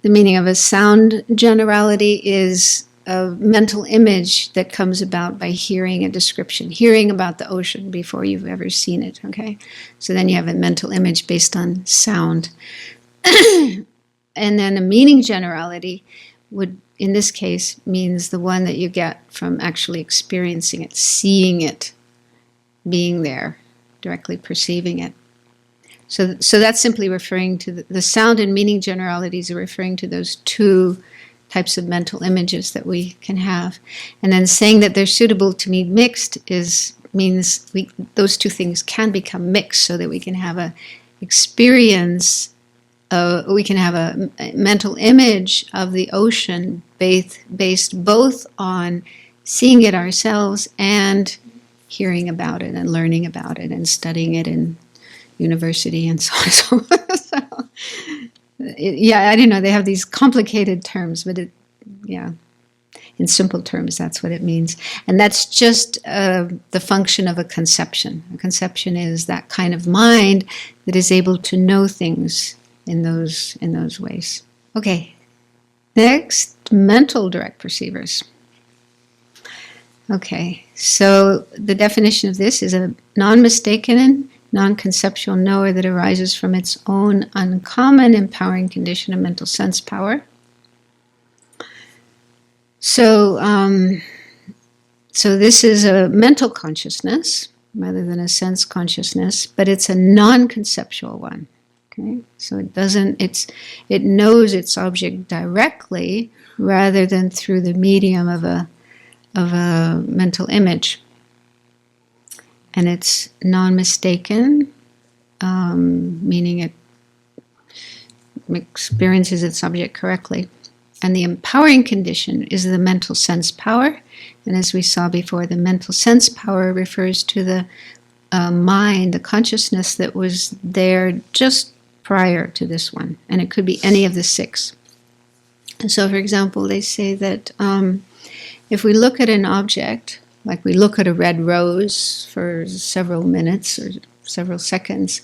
the meaning of a sound generality is a mental image that comes about by hearing a description, hearing about the ocean before you've ever seen it, okay? So then you have a mental image based on sound. And then a meaning generality would, in this case, means the one that you get from actually experiencing it, seeing it, being there, directly perceiving it. So that's simply referring to the sound and meaning generalities are referring to those 2 types of mental images that we can have. And then saying that they're suitable to be mixed means those 2 things can become mixed so that we can have a experience, we can have a mental image of the ocean based both on seeing it ourselves and hearing about it and learning about it and studying it in university and so on and so forth. I don't know, they have these complicated terms, but in simple terms, that's what it means. And that's just the function of a conception. A conception is that kind of mind that is able to know things in those ways. Okay, next, mental direct perceivers. Okay, so the definition of this is a non-mistaken, non-conceptual knower that arises from its own uncommon empowering condition of mental sense power. So this is a mental consciousness rather than a sense consciousness, but it's a non-conceptual one. Okay, so it knows its object directly rather than through the medium of a mental image. And it's non-mistaken, meaning it experiences its object correctly. And the empowering condition is the mental sense power. And as we saw before, the mental sense power refers to the mind, the consciousness that was there just prior to this one. And it could be any of the 6. And so, for example, they say that if we look at an object, like we look at a red rose for several minutes or several seconds,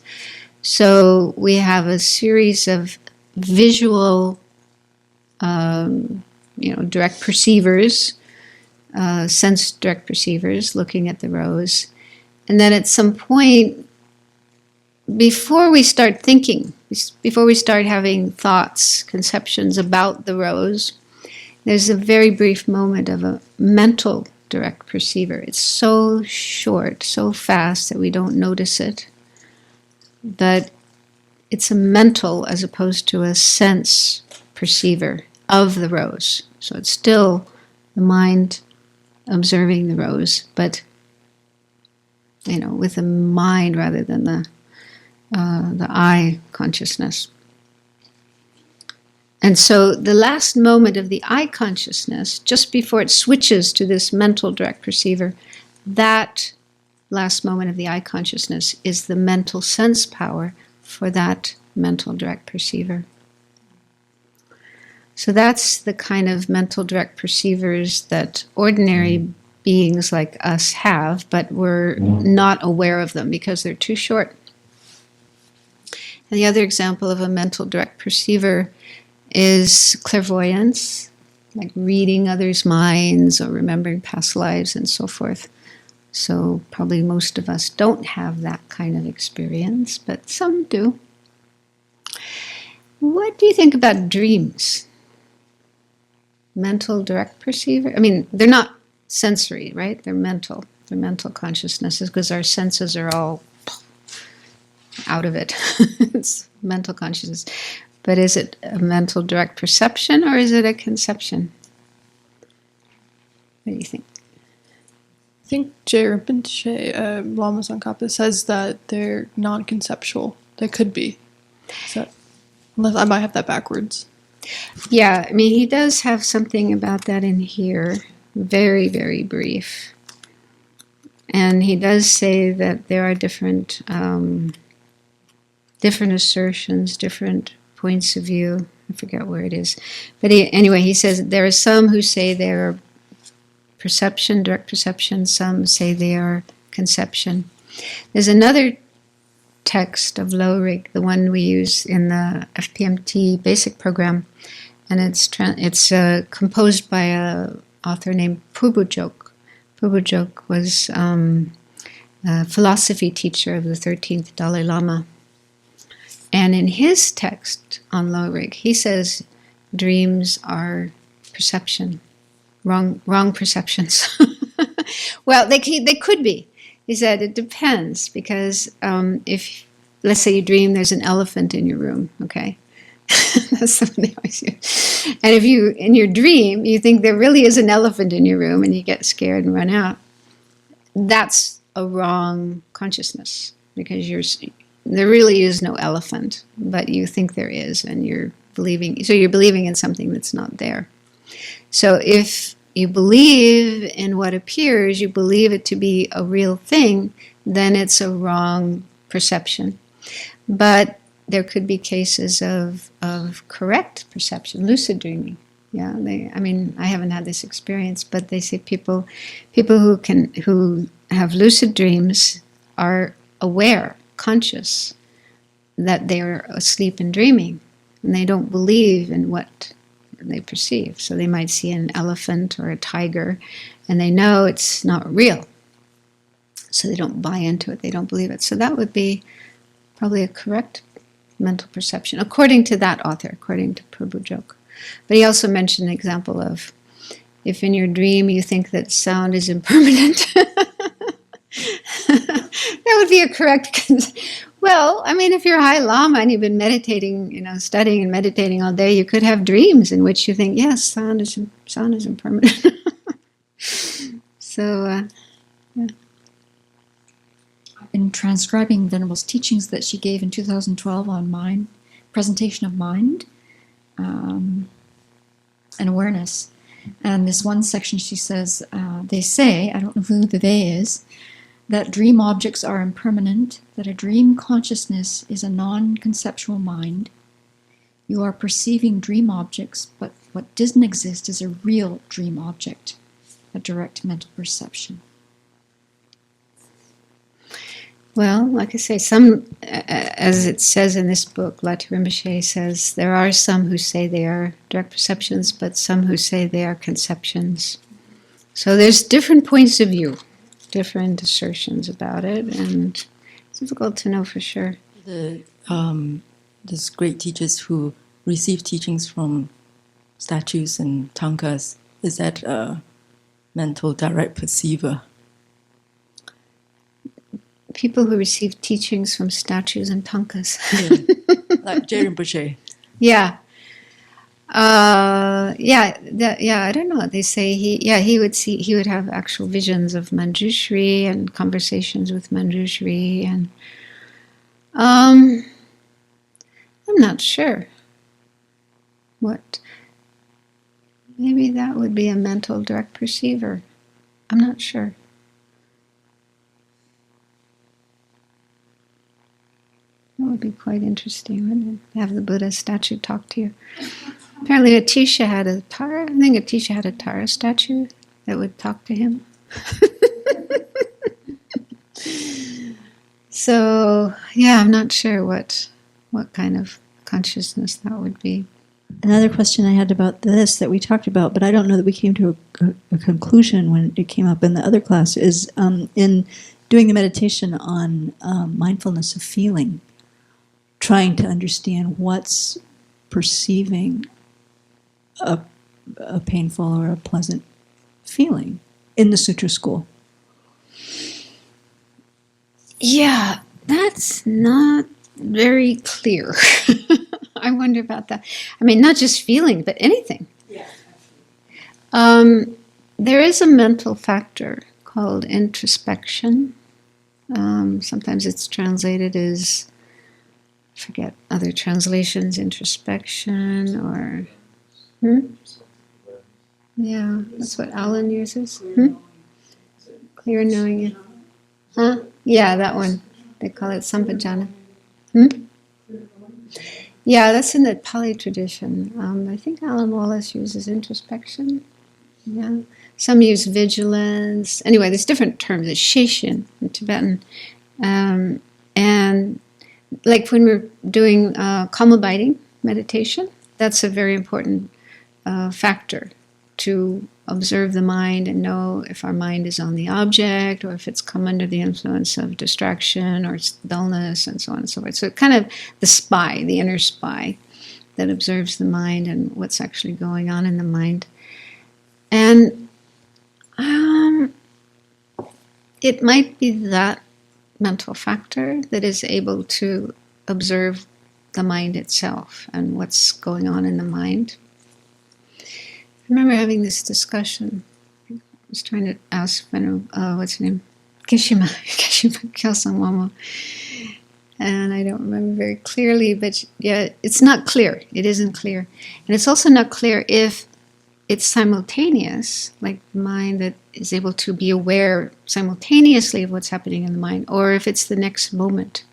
so we have a series of visual, direct perceivers, sense direct perceivers looking at the rose. And then at some point, before we start thinking, before we start having thoughts, conceptions about the rose, there's a very brief moment of a mental direct perceiver. It's so short, so fast that we don't notice it. But it's a mental as opposed to a sense perceiver of the rose. So it's still the mind observing the rose, but with the mind rather than the eye consciousness. And so the last moment of the eye consciousness, just before it switches to this mental direct perceiver, that last moment of the eye consciousness is the mental sense power for that mental direct perceiver. So that's the kind of mental direct perceivers that ordinary beings like us have, but we're not aware of them because they're too short. And the other example of a mental direct perceiver is clairvoyance, like reading others' minds or remembering past lives and so forth. So probably most of us don't have that kind of experience, but some do. What do you think about dreams? Mental direct perceiver? I mean, they're not sensory, right? They're mental. They're mental consciousnesses because our senses are all out of it. It's mental consciousness. But is it a mental direct perception or is it a conception? What do you think? I think J. Rinpoche, Lama Tsongkhapa, says that they're non-conceptual. They could be. Unless I might have that backwards. Yeah, I mean, he does have something about that in here. Very, very brief. And he does say that there are different assertions, different points of view. I forget where it is. But anyway, he says there are some who say they're perception, direct perception. Some say they are conception. There's another text of Lorig, the one we use in the FPMT basic program, and it's composed by an author named Pubujok. Pubujok was a philosophy teacher of the 13th Dalai Lama. And in his text on Lorig, he says dreams are perception, wrong perceptions. Well, they could be. He said it depends because if, let's say you dream there's an elephant in your room, okay? That's something they always use. And if you, in your dream, you think there really is an elephant in your room and you get scared and run out, that's a wrong consciousness because there really is no elephant, but you think there is and you're believing in something that's not there. So if you believe in what appears, you believe it to be a real thing, then it's a wrong perception. But there could be cases of correct perception, lucid dreaming. Yeah, I haven't had this experience, but they say people who have lucid dreams are aware, conscious, that they are asleep and dreaming, and they don't believe in what they perceive. So they might see an elephant or a tiger, and they know it's not real. So they don't buy into it, they don't believe it. So that would be probably a correct mental perception, according to that author, according to Prabhupada. But he also mentioned an example of if in your dream you think that sound is impermanent, that would be a correct. Well, I mean, if you're a high lama and you've been meditating, studying and meditating all day, you could have dreams in which you think, yes, sound is impermanent. So, yeah. In transcribing Venerable's teachings that she gave in 2012 on mind, presentation of mind, and awareness. And this one section, she says, they say, I don't know who the they is, that dream objects are impermanent, that a dream consciousness is a non-conceptual mind. You are perceiving dream objects, but what doesn't exist is a real dream object, a direct mental perception. Well, like I say, some, as it says in this book, Lati Rinpoche says, there are some who say they are direct perceptions, but some who say they are conceptions. So there's different points of view, different assertions about it, and it's difficult to know for sure. These great teachers who receive teachings from statues and tankas, is that a mental direct perceiver? People who receive teachings from statues and tankas. Yeah. Like J. Rinpoche. Yeah. I don't know. They say he would have actual visions of Manjushri and conversations with Manjushri, and I'm not sure. What? Maybe that would be a mental direct perceiver. I'm not sure. That would be quite interesting, wouldn't it? Have the Buddha statue talk to you. Apparently Atisha had a Tara. I think Atisha had a Tara statue that would talk to him. So, yeah, I'm not sure what kind of consciousness that would be. Another question I had about this that we talked about, but I don't know that we came to a conclusion when it came up in the other class, is in doing the meditation on mindfulness of feeling, trying to understand what's perceiving a painful or a pleasant feeling in the sutra school. Yeah, that's not very clear. I wonder about that. I mean, not just feeling, but anything. Yeah. There is a mental factor called introspection. Sometimes it's translated as, I forget other translations, introspection or... Yeah, that's what Alan uses. Clear knowing. Huh? Yeah, that one. They call it sampajana. Yeah, that's in the Pali tradition. I think Alan Wallace uses introspection. Yeah. Some use vigilance. Anyway, there's different terms. It's sheishin in Tibetan. And like when we're doing calm abiding meditation, that's a very important factor to observe the mind and know if our mind is on the object or if it's come under the influence of distraction or dullness and so on and so forth. So kind of the spy, the inner spy that observes the mind and what's actually going on in the mind. And it might be that mental factor that is able to observe the mind itself and what's going on in the mind. I remember having this discussion. I was trying to ask, what's her name? Kishima Kelsang Wamo. And I don't remember very clearly, but yeah, it's not clear. It isn't clear. And it's also not clear if it's simultaneous, like the mind that is able to be aware simultaneously of what's happening in the mind, or if it's the next moment.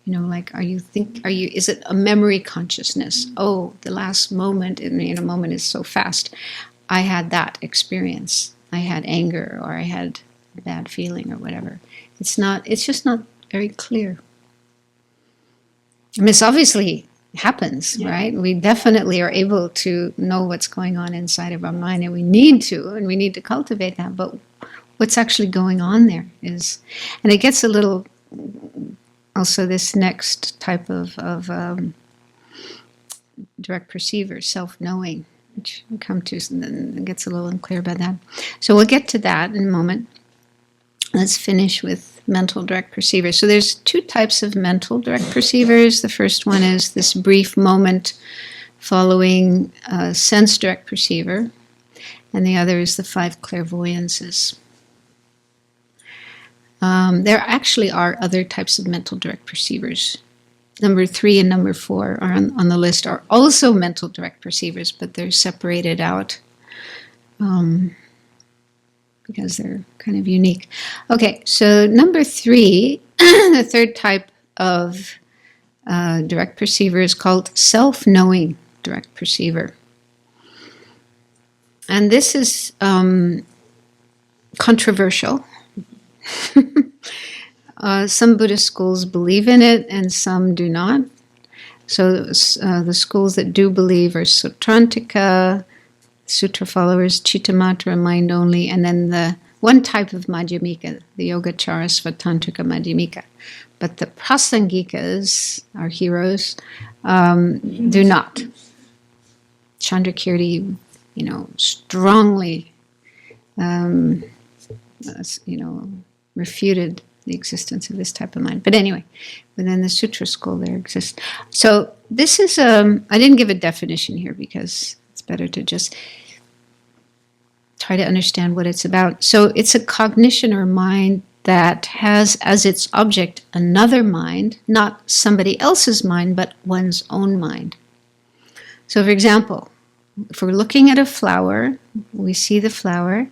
You know, like, is it a memory consciousness? Oh, the last moment, in a moment is so fast. I had that experience. I had anger, or I had a bad feeling, or whatever. It's just not very clear. I mean, it's obviously happens, right? We definitely are able to know what's going on inside of our mind, and we need to cultivate that. But what's actually going on there is, and it gets a little. Also, this next type of direct perceiver, self-knowing, which we'll come to, and then it gets a little unclear about that. So we'll get to that in a moment. Let's finish with mental direct perceivers. So there's two types of mental direct perceivers. The first one is this brief moment following a sense direct perceiver, and the other is the 5 clairvoyances. There actually are other types of mental direct perceivers. number 3 and number 4 are on the list, are also mental direct perceivers, but they're separated out because they're kind of unique. Okay, so number 3, the third type of direct perceiver is called self-knowing direct perceiver. And this is controversial. Some Buddhist schools believe in it and some do not. So the schools that do believe are Sutrantika, Sutra followers, Chittamatra, mind only, and then the one type of Madhyamika, the Yogacara Svatantrika Madhyamika. But the Prasangikas, our heroes, do not. Chandrakirti, strongly, refuted the existence of this type of mind. But anyway, within the Sutra school there exists. So this is, I didn't give a definition here because it's better to just try to understand what it's about. So it's a cognition or mind that has as its object another mind, not somebody else's mind, but one's own mind. So for example, if we're looking at a flower, we see the flower.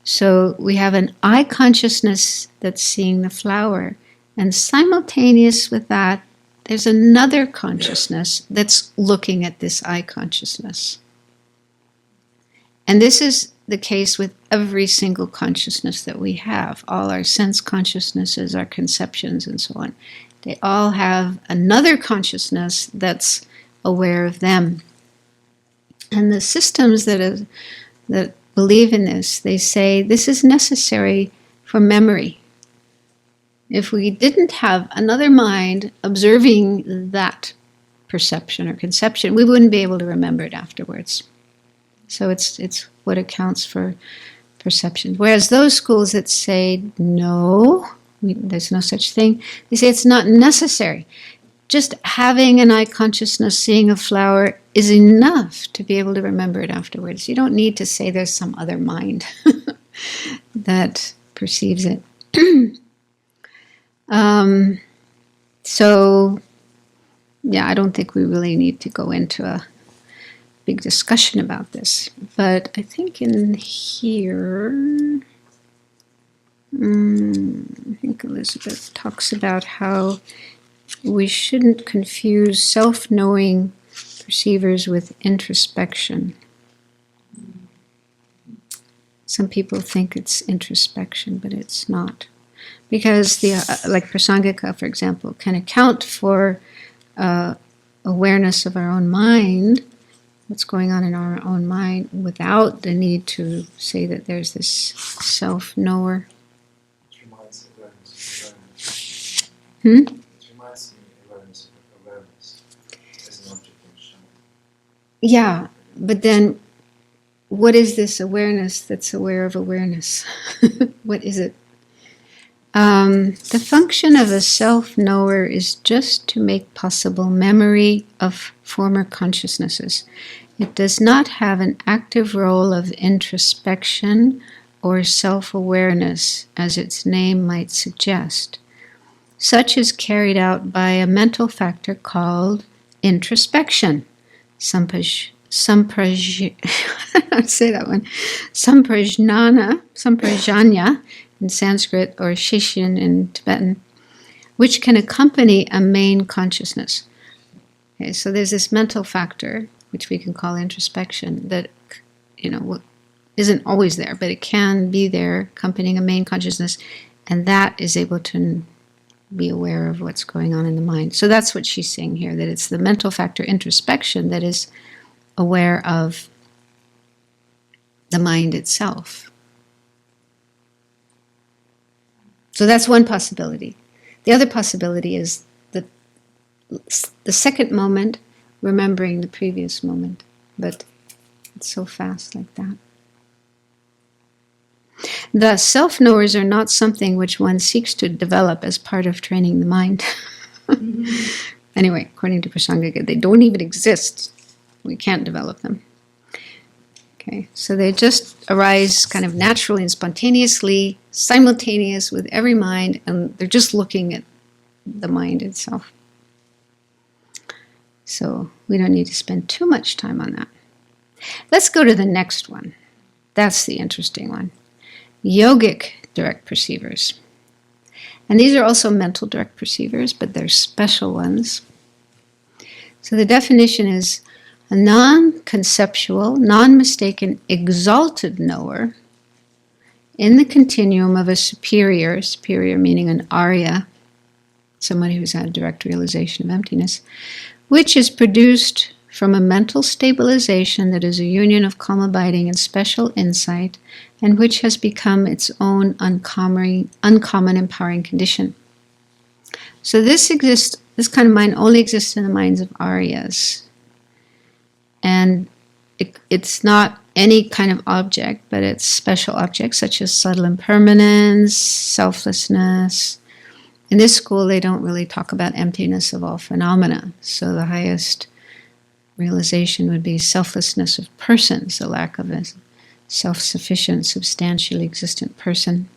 So we have an eye consciousness that's seeing the flower. And simultaneous with that, there's another consciousness that's looking at this eye consciousness. And this is the case with every single consciousness that we have. All our sense consciousnesses, our conceptions, and so on. They all have another consciousness that's aware of them. And the systems that believe in this, they say this is necessary for memory. If we didn't have another mind observing that perception or conception, we wouldn't be able to remember it afterwards. So it's what accounts for perception. Whereas those schools that say, no, there's no such thing, they say it's not necessary. Just having an eye consciousness, seeing a flower, is enough to be able to remember it afterwards. You don't need to say there's some other mind that perceives it. So, yeah, I don't think we really need to go into a big discussion about this. But I think in here, I think Elizabeth talks about how we shouldn't confuse self-knowing perceivers with introspection. Some people think it's introspection, but it's not. Because the like Prasangika, for example, can account for awareness of our own mind, what's going on in our own mind, without the need to say that there's this self-knower. It reminds awareness of awareness. It reminds me awareness of awareness as an object of shadow. Yeah, but then what is this awareness that's aware of awareness? What is it? The function of a self-knower is just to make possible memory of former consciousnesses. It does not have an active role of introspection or self-awareness, as its name might suggest. Such is carried out by a mental factor called introspection. Samprajnana in Sanskrit, or Shishin in Tibetan, which can accompany a main consciousness. Okay, so there's this mental factor, which we can call introspection, that isn't always there, but it can be there accompanying a main consciousness, and that is able to be aware of what's going on in the mind. So that's what she's saying here, that it's the mental factor introspection that is aware of the mind itself. So that's one possibility. The other possibility is the second moment remembering the previous moment, but it's so fast like that. The self-knowers are not something which one seeks to develop as part of training the mind. Anyway, according to Prasangika, they don't even exist. We can't develop them. Okay, so they just arise kind of naturally and spontaneously, simultaneous with every mind, and they're just looking at the mind itself. So we don't need to spend too much time on that. Let's go to the next one. That's the interesting one. Yogic direct perceivers. And these are also mental direct perceivers, but they're special ones. So the definition is a non-conceptual, non-mistaken, exalted knower in the continuum of a superior meaning an Arya, someone who's had a direct realization of emptiness, which is produced from a mental stabilization that is a union of calm abiding and special insight, and which has become its own uncommon empowering condition. So this kind of mind only exists in the minds of Aryas. And it's not any kind of object, but it's special objects such as subtle impermanence, selflessness. In this school, they don't really talk about emptiness of all phenomena. So the highest realization would be selflessness of persons, the lack of a self-sufficient, substantially existent person.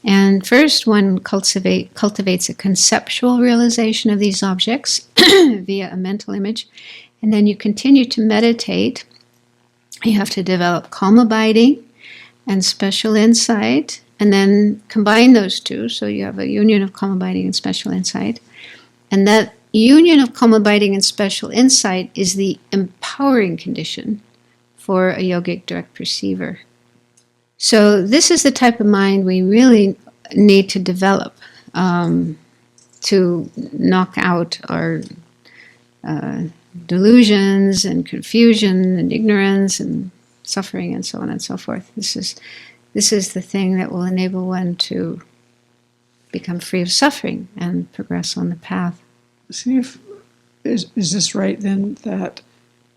And first, one cultivates a conceptual realization of these objects via a mental image. And then you continue to meditate. You have to develop calm abiding and special insight, and then combine those two. So you have a union of calm abiding and special insight. And that union of calm abiding and special insight is the empowering condition for a yogic direct perceiver. So this is the type of mind we really need to develop to knock out our delusions and confusion and ignorance and suffering and so on and so forth. This is the thing that will enable one to become free of suffering and progress on the path. See if is this right then, that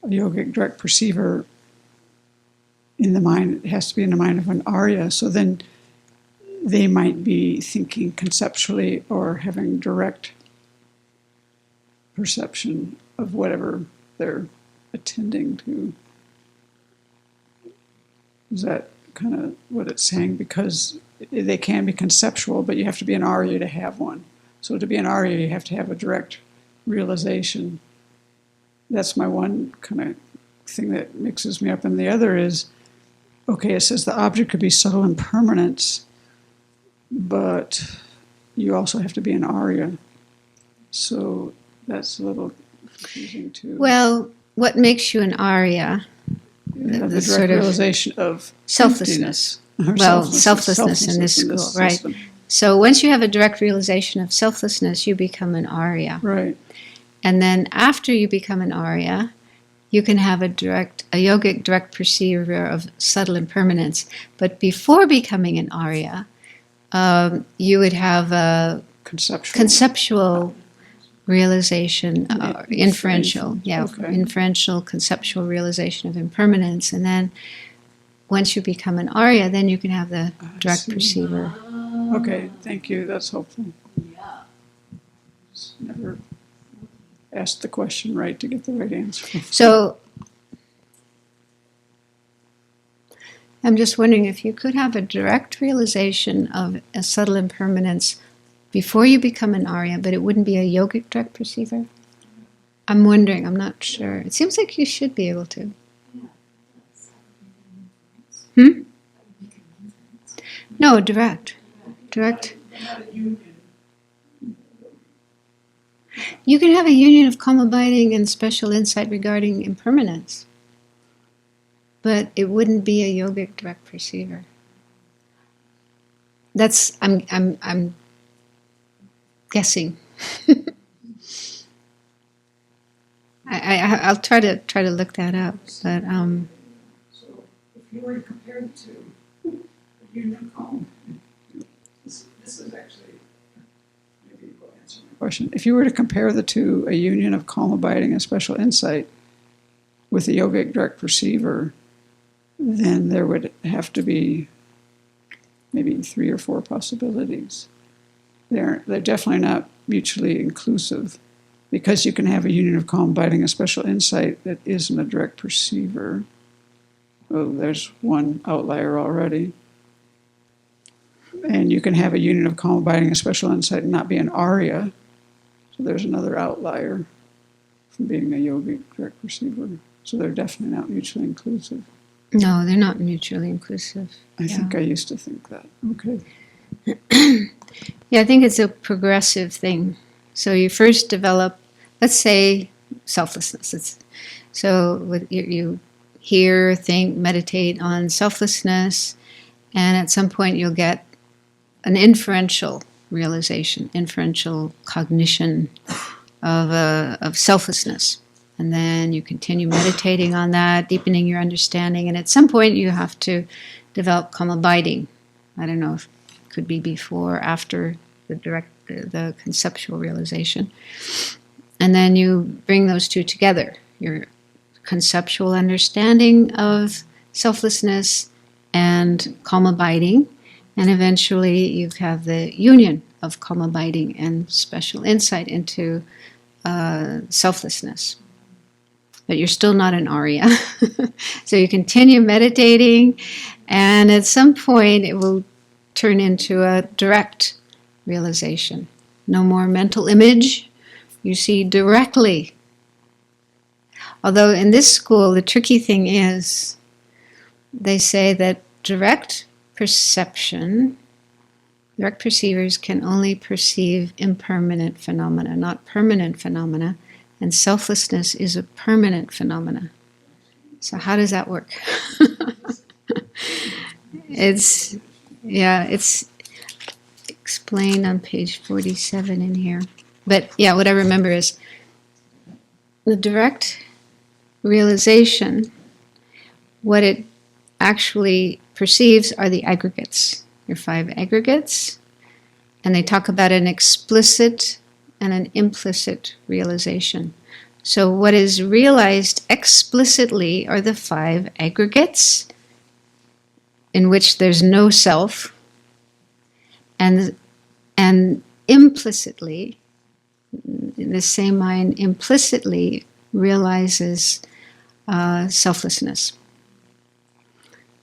a yogic direct perceiver in the mind, it has to be in the mind of an Arya, so then they might be thinking conceptually or having direct perception of whatever they're attending to. Is that kind of what it's saying? Because they can be conceptual, but you have to be an Arya to have one. So to be an Arya, you have to have a direct realization. That's my one kind of thing that mixes me up. And the other is, okay, it says the object could be subtle impermanence, but you also have to be an Arya. So that's a little confusing too. Well, what makes you an Arya? The direct sort of realization of selflessness. Selflessness in this school, right? System. So once you have a direct realization of selflessness, you become an Arya. Right. And then after you become an Arya, you can have a yogic direct perceiver of subtle impermanence. But before becoming an Arya, you would have a conceptual realization, inferential conceptual realization of impermanence. And then once you become an Arya, then you can have the direct perceiver. Okay, thank you. That's helpful. Just never asked the question right to get the right answer. So I'm just wondering if you could have a direct realization of a subtle impermanence before you become an Arya, but it wouldn't be a yogic direct perceiver? I'm wondering, I'm not sure. It seems like you should be able to. No, direct. You can have a union of calm abiding and special insight regarding impermanence, but it wouldn't be a yogic direct perceiver. That's I'm guessing. I'll try to look that up, but So if you were to compare the two, the union calm. This is actually, maybe we'll answer my question. If you were to compare the two, a union of calm abiding and special insight with a yogic direct perceiver, then there would have to be maybe 3 or 4 possibilities. They're definitely not mutually inclusive, because you can have a union of calm abiding and special insight that isn't a direct perceiver. Oh, there's one outlier already. And you can have a union of calm abiding and special insight and not be an Arya. So there's another outlier. from being a yogic direct perceiver. So they're definitely not mutually inclusive. No, they're not mutually inclusive. I think I used to think that. Okay. Yeah, I think it's a progressive thing. So you first develop, let's say, selflessness. You hear, think, meditate on selflessness, and at some point you'll get an inferential realization, inferential cognition of selflessness. And then you continue meditating on that, deepening your understanding, and at some point you have to develop calm abiding. I don't know if it could be before or after the conceptual realization. And then you bring those two together, your conceptual understanding of selflessness and calm abiding, and eventually you have the union of calm abiding and special insight into selflessness. But you're still not an Arya. So you continue meditating, and at some point it will turn into a direct realization. No more mental image. You see directly. Although in this school, the tricky thing is, they say that direct perceivers can only perceive impermanent phenomena, not permanent phenomena, and selflessness is a permanent phenomena. So how does that work? It's explained on page 47 in here. But yeah, what I remember is the direct realization, what it actually perceives are the aggregates, your 5 aggregates, and they talk about an explicit and an implicit realization. So what is realized explicitly are the 5 aggregates in which there's no self, and implicitly, the same mind implicitly realizes selflessness.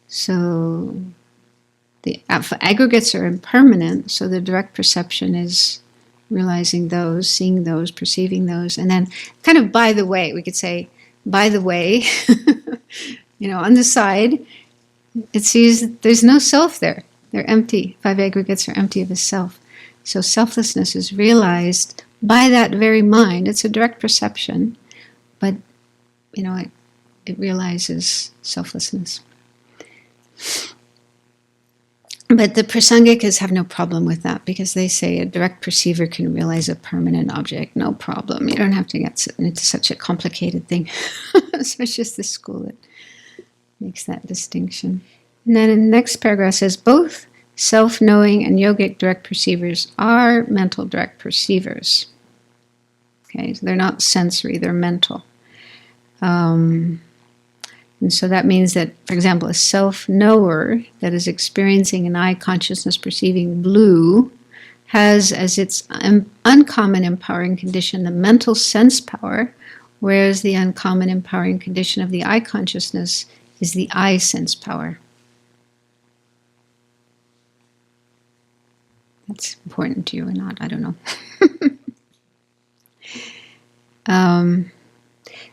So the aggregates are impermanent, so the direct perception is realizing those, seeing those, perceiving those, and then kind of by the way, we could say, by the way, on the side, it sees there's no self there. They're empty. 5 aggregates are empty of a self. So selflessness is realized by that very mind. It's a direct perception, but, it realizes selflessness. But the Prasangikas have no problem with that, because they say a direct perceiver can realize a permanent object, no problem. You don't have to get into such a complicated thing. So it's just the school that makes that distinction. And then in the next paragraph says, both self-knowing and yogic direct perceivers are mental direct perceivers. Okay, so they're not sensory, they're mental. And so that means that, for example, a self-knower that is experiencing an eye consciousness perceiving blue has as its uncommon empowering condition the mental sense power, whereas the uncommon empowering condition of the eye consciousness is the eye sense power. That's important to you or not, I don't know.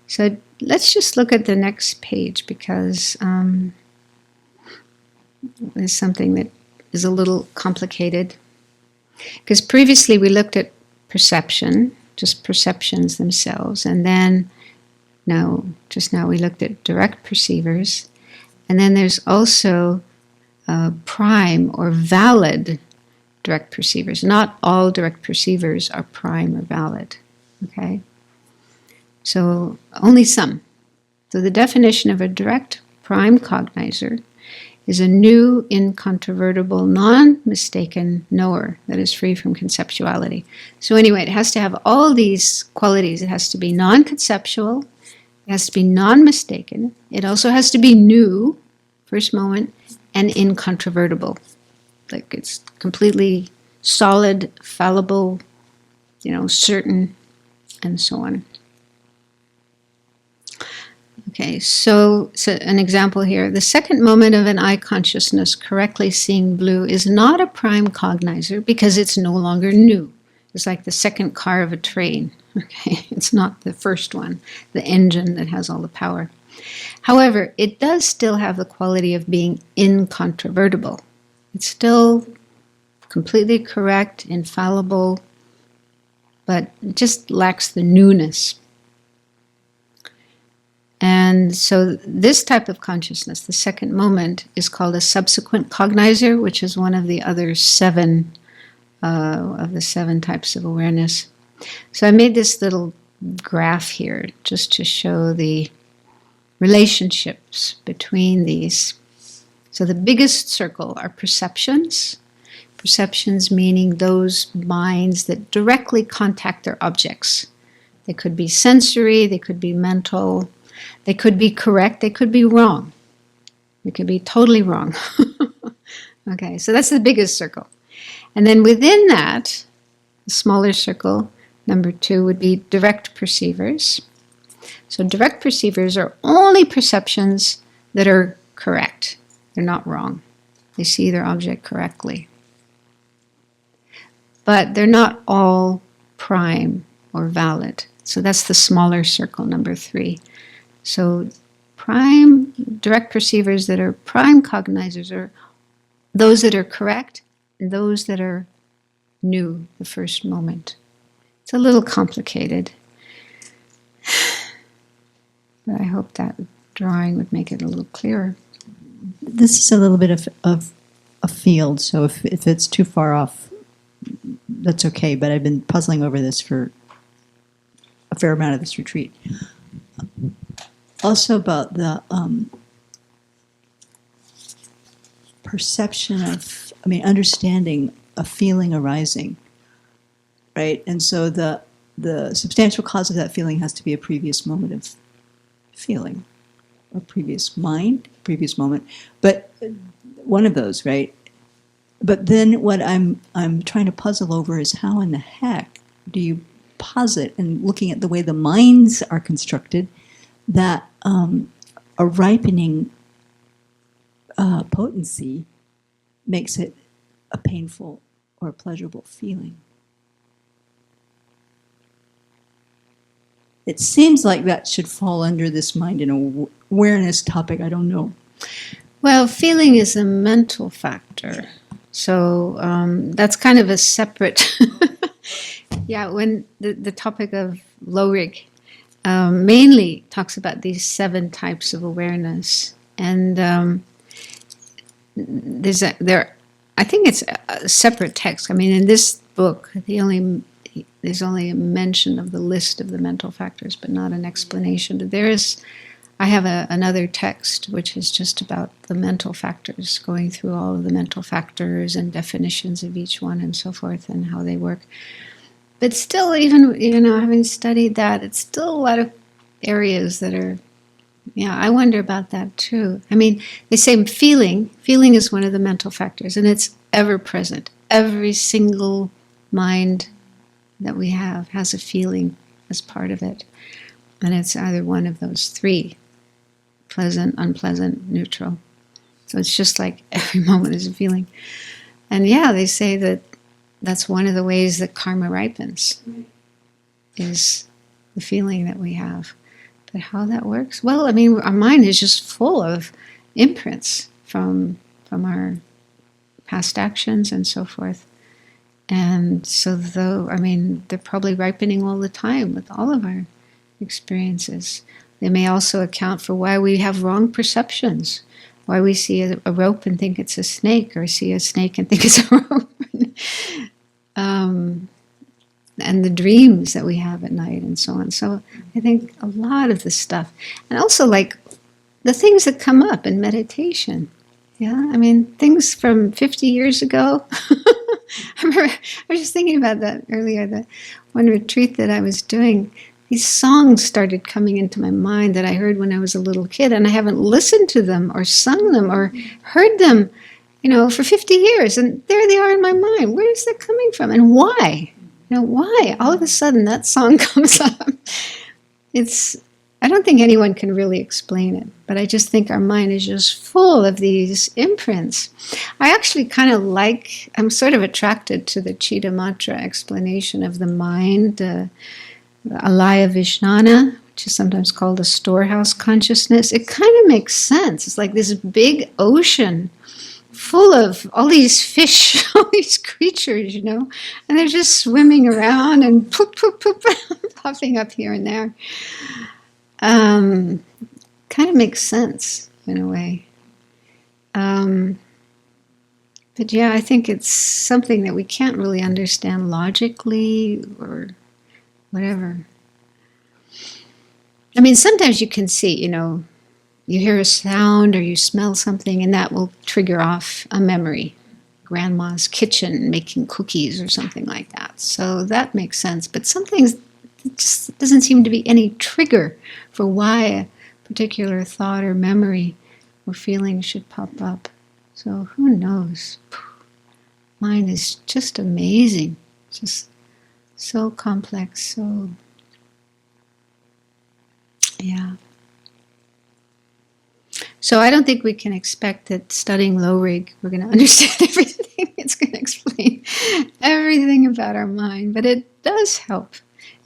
So let's just look at the next page, because there's something that is a little complicated. Because previously we looked at perception, just perceptions themselves, and then just now we looked at direct perceivers, and then there's also prime or valid direct perceivers. Not all direct perceivers are prime or valid, okay? So only some. So the definition of a direct prime cognizer is a new, incontrovertible, non-mistaken knower that is free from conceptuality. So anyway, it has to have all these qualities. It has to be non-conceptual, it has to be non-mistaken, it also has to be new, first moment, and incontrovertible. Like it's completely solid, fallible, certain, and so on. Okay, so an example here. The second moment of an eye consciousness correctly seeing blue is not a prime cognizer because it's no longer new. It's like the second car of a train. Okay, it's not the first one, the engine that has all the power. However, it does still have the quality of being incontrovertible. It's still completely correct, infallible, but it just lacks the newness. And so this type of consciousness, the second moment, is called a subsequent cognizer, which is one of the other seven types of awareness. So I made this little graph here just to show the relationships between these. So the biggest circle are perceptions. Perceptions meaning those minds that directly contact their objects. They could be sensory, they could be mental, they could be correct, they could be wrong. They could be totally wrong. Okay, so that's the biggest circle. And then within that, the smaller circle, number 2, would be direct perceivers. So direct perceivers are only perceptions that are correct. They're not wrong. They see their object correctly. But they're not all prime or valid. So that's the smaller circle, number 3. So prime direct perceivers that are prime cognizers are those that are correct and those that are new, the first moment. It's a little complicated. But I hope that drawing would make it a little clearer. This is a little bit of a field, so if it's too far off, that's okay, but I've been puzzling over this for a fair amount of this retreat. Also about the perception of, understanding a feeling arising, right? And so the substantial cause of that feeling has to be a previous moment of feeling, a previous mind, previous moment, but one of those, right? But then what I'm trying to puzzle over is how in the heck do you posit, and looking at the way the minds are constructed, that a ripening potency makes it a painful or a pleasurable feeling. It seems like that should fall under this mind and awareness topic. I don't know. Well, feeling is a mental factor. So that's kind of a separate... Yeah, when the topic of Lorig mainly talks about these 7 types of awareness. And I think it's a separate text. In this book, there's only a mention of the list of the mental factors, but not an explanation. But I have another text which is just about the mental factors, going through all of the mental factors and definitions of each one and so forth and how they work. But still, even having studied that, it's still a lot of areas that are, I wonder about that too. They say feeling is one of the mental factors, and it's ever present. Every single mind that we have has a feeling as part of it. And it's either one of those 3, pleasant, unpleasant, neutral. So it's just like every moment is a feeling. And they say that that's one of the ways that karma ripens, is the feeling that we have. But how that works? Well, our mind is just full of imprints from our past actions and so forth. And so they're probably ripening all the time with all of our experiences. They may also account for why we have wrong perceptions, why we see a rope and think it's a snake, or see a snake and think it's a rope. And the dreams that we have at night and so on. So I think a lot of this stuff, and also like the things that come up in meditation. Things from 50 years ago. I was just thinking about that earlier, that one retreat that I was doing, these songs started coming into my mind that I heard when I was a little kid, and I haven't listened to them or sung them or heard them, for 50 years. And there they are in my mind. Where is that coming from? And why? Why? All of a sudden that song comes up. I don't think anyone can really explain it, but I just think our mind is just full of these imprints. I actually I'm sort of attracted to the Chitta Mantra explanation of the mind, Alaya Vijnana, which is sometimes called a storehouse consciousness. It kind of makes sense. It's like this big ocean full of all these fish, all these creatures, you know, and they're just swimming around and poop, poop, poop, popping up here and there. Kind of makes sense in a way. But yeah, I think it's something that we can't really understand logically or whatever. I mean, sometimes you can see, you know, you hear a sound or you smell something and that will trigger off a memory. Grandma's kitchen making cookies or something like that. So that makes sense. But some things, it just doesn't seem to be any trigger for why a particular thought or memory or feeling should pop up. So who knows? Mind is just amazing. Just so complex, so... yeah. So I don't think we can expect that studying low rig, we're going to understand everything. It's going to explain everything about our mind. But it does help.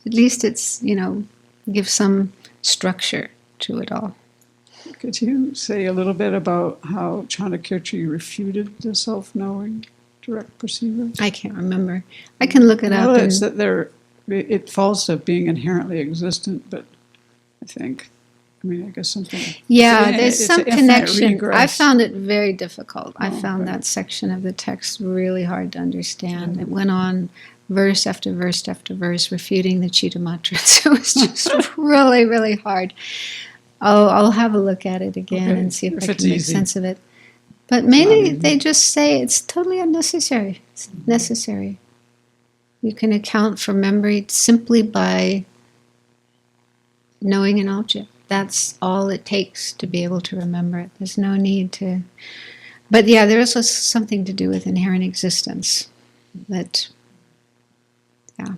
At least it's, you know, gives some structure to it all. Could you say a little bit about how Chanakirti refuted the self-knowing direct perceiver? I can't remember. I can look it up. Well, it's that it falls to being inherently existent, but I think... I mean, I guess something... Yeah, there's some connection. Regress. I found it very difficult. I found okay. that section of the text really hard to understand. It went on verse after verse after verse, refuting the Chitta Matra. So it was just really, really hard. I'll have a look at it again and see if I can make sense of it. But mainly they just say it's totally unnecessary. It's necessary. You can account for memory simply by knowing an object. That's all it takes to be able to remember it. There's no need to... But yeah, there is also something to do with inherent existence. That, yeah.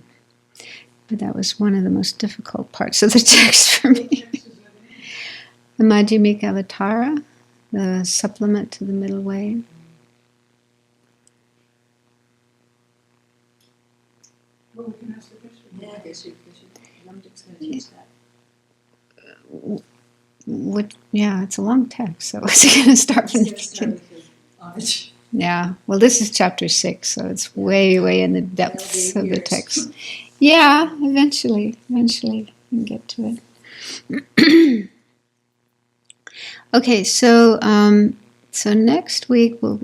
But that was one of the most difficult parts of the text for me. The Madhyamika Avatara, the supplement to the Middle Way. Well, we can ask the question. Yeah, I guess I'm just going to use that. Yeah, it's a long text, so it's going to start from the beginning. Yeah, well, this is chapter 6, so it's way, way in the depths of the text. Yeah, eventually we can get to it. Okay, so next week we'll.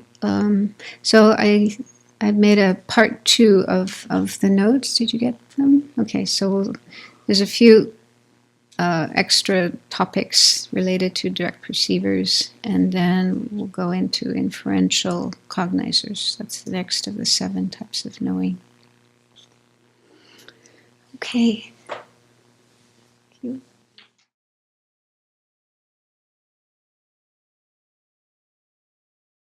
So I made a part 2 of the notes. Did you get them? Okay, so there's a few extra topics related to direct perceivers, and then we'll go into inferential cognizers. That's the next of the 7 types of knowing. Okay. Thank you.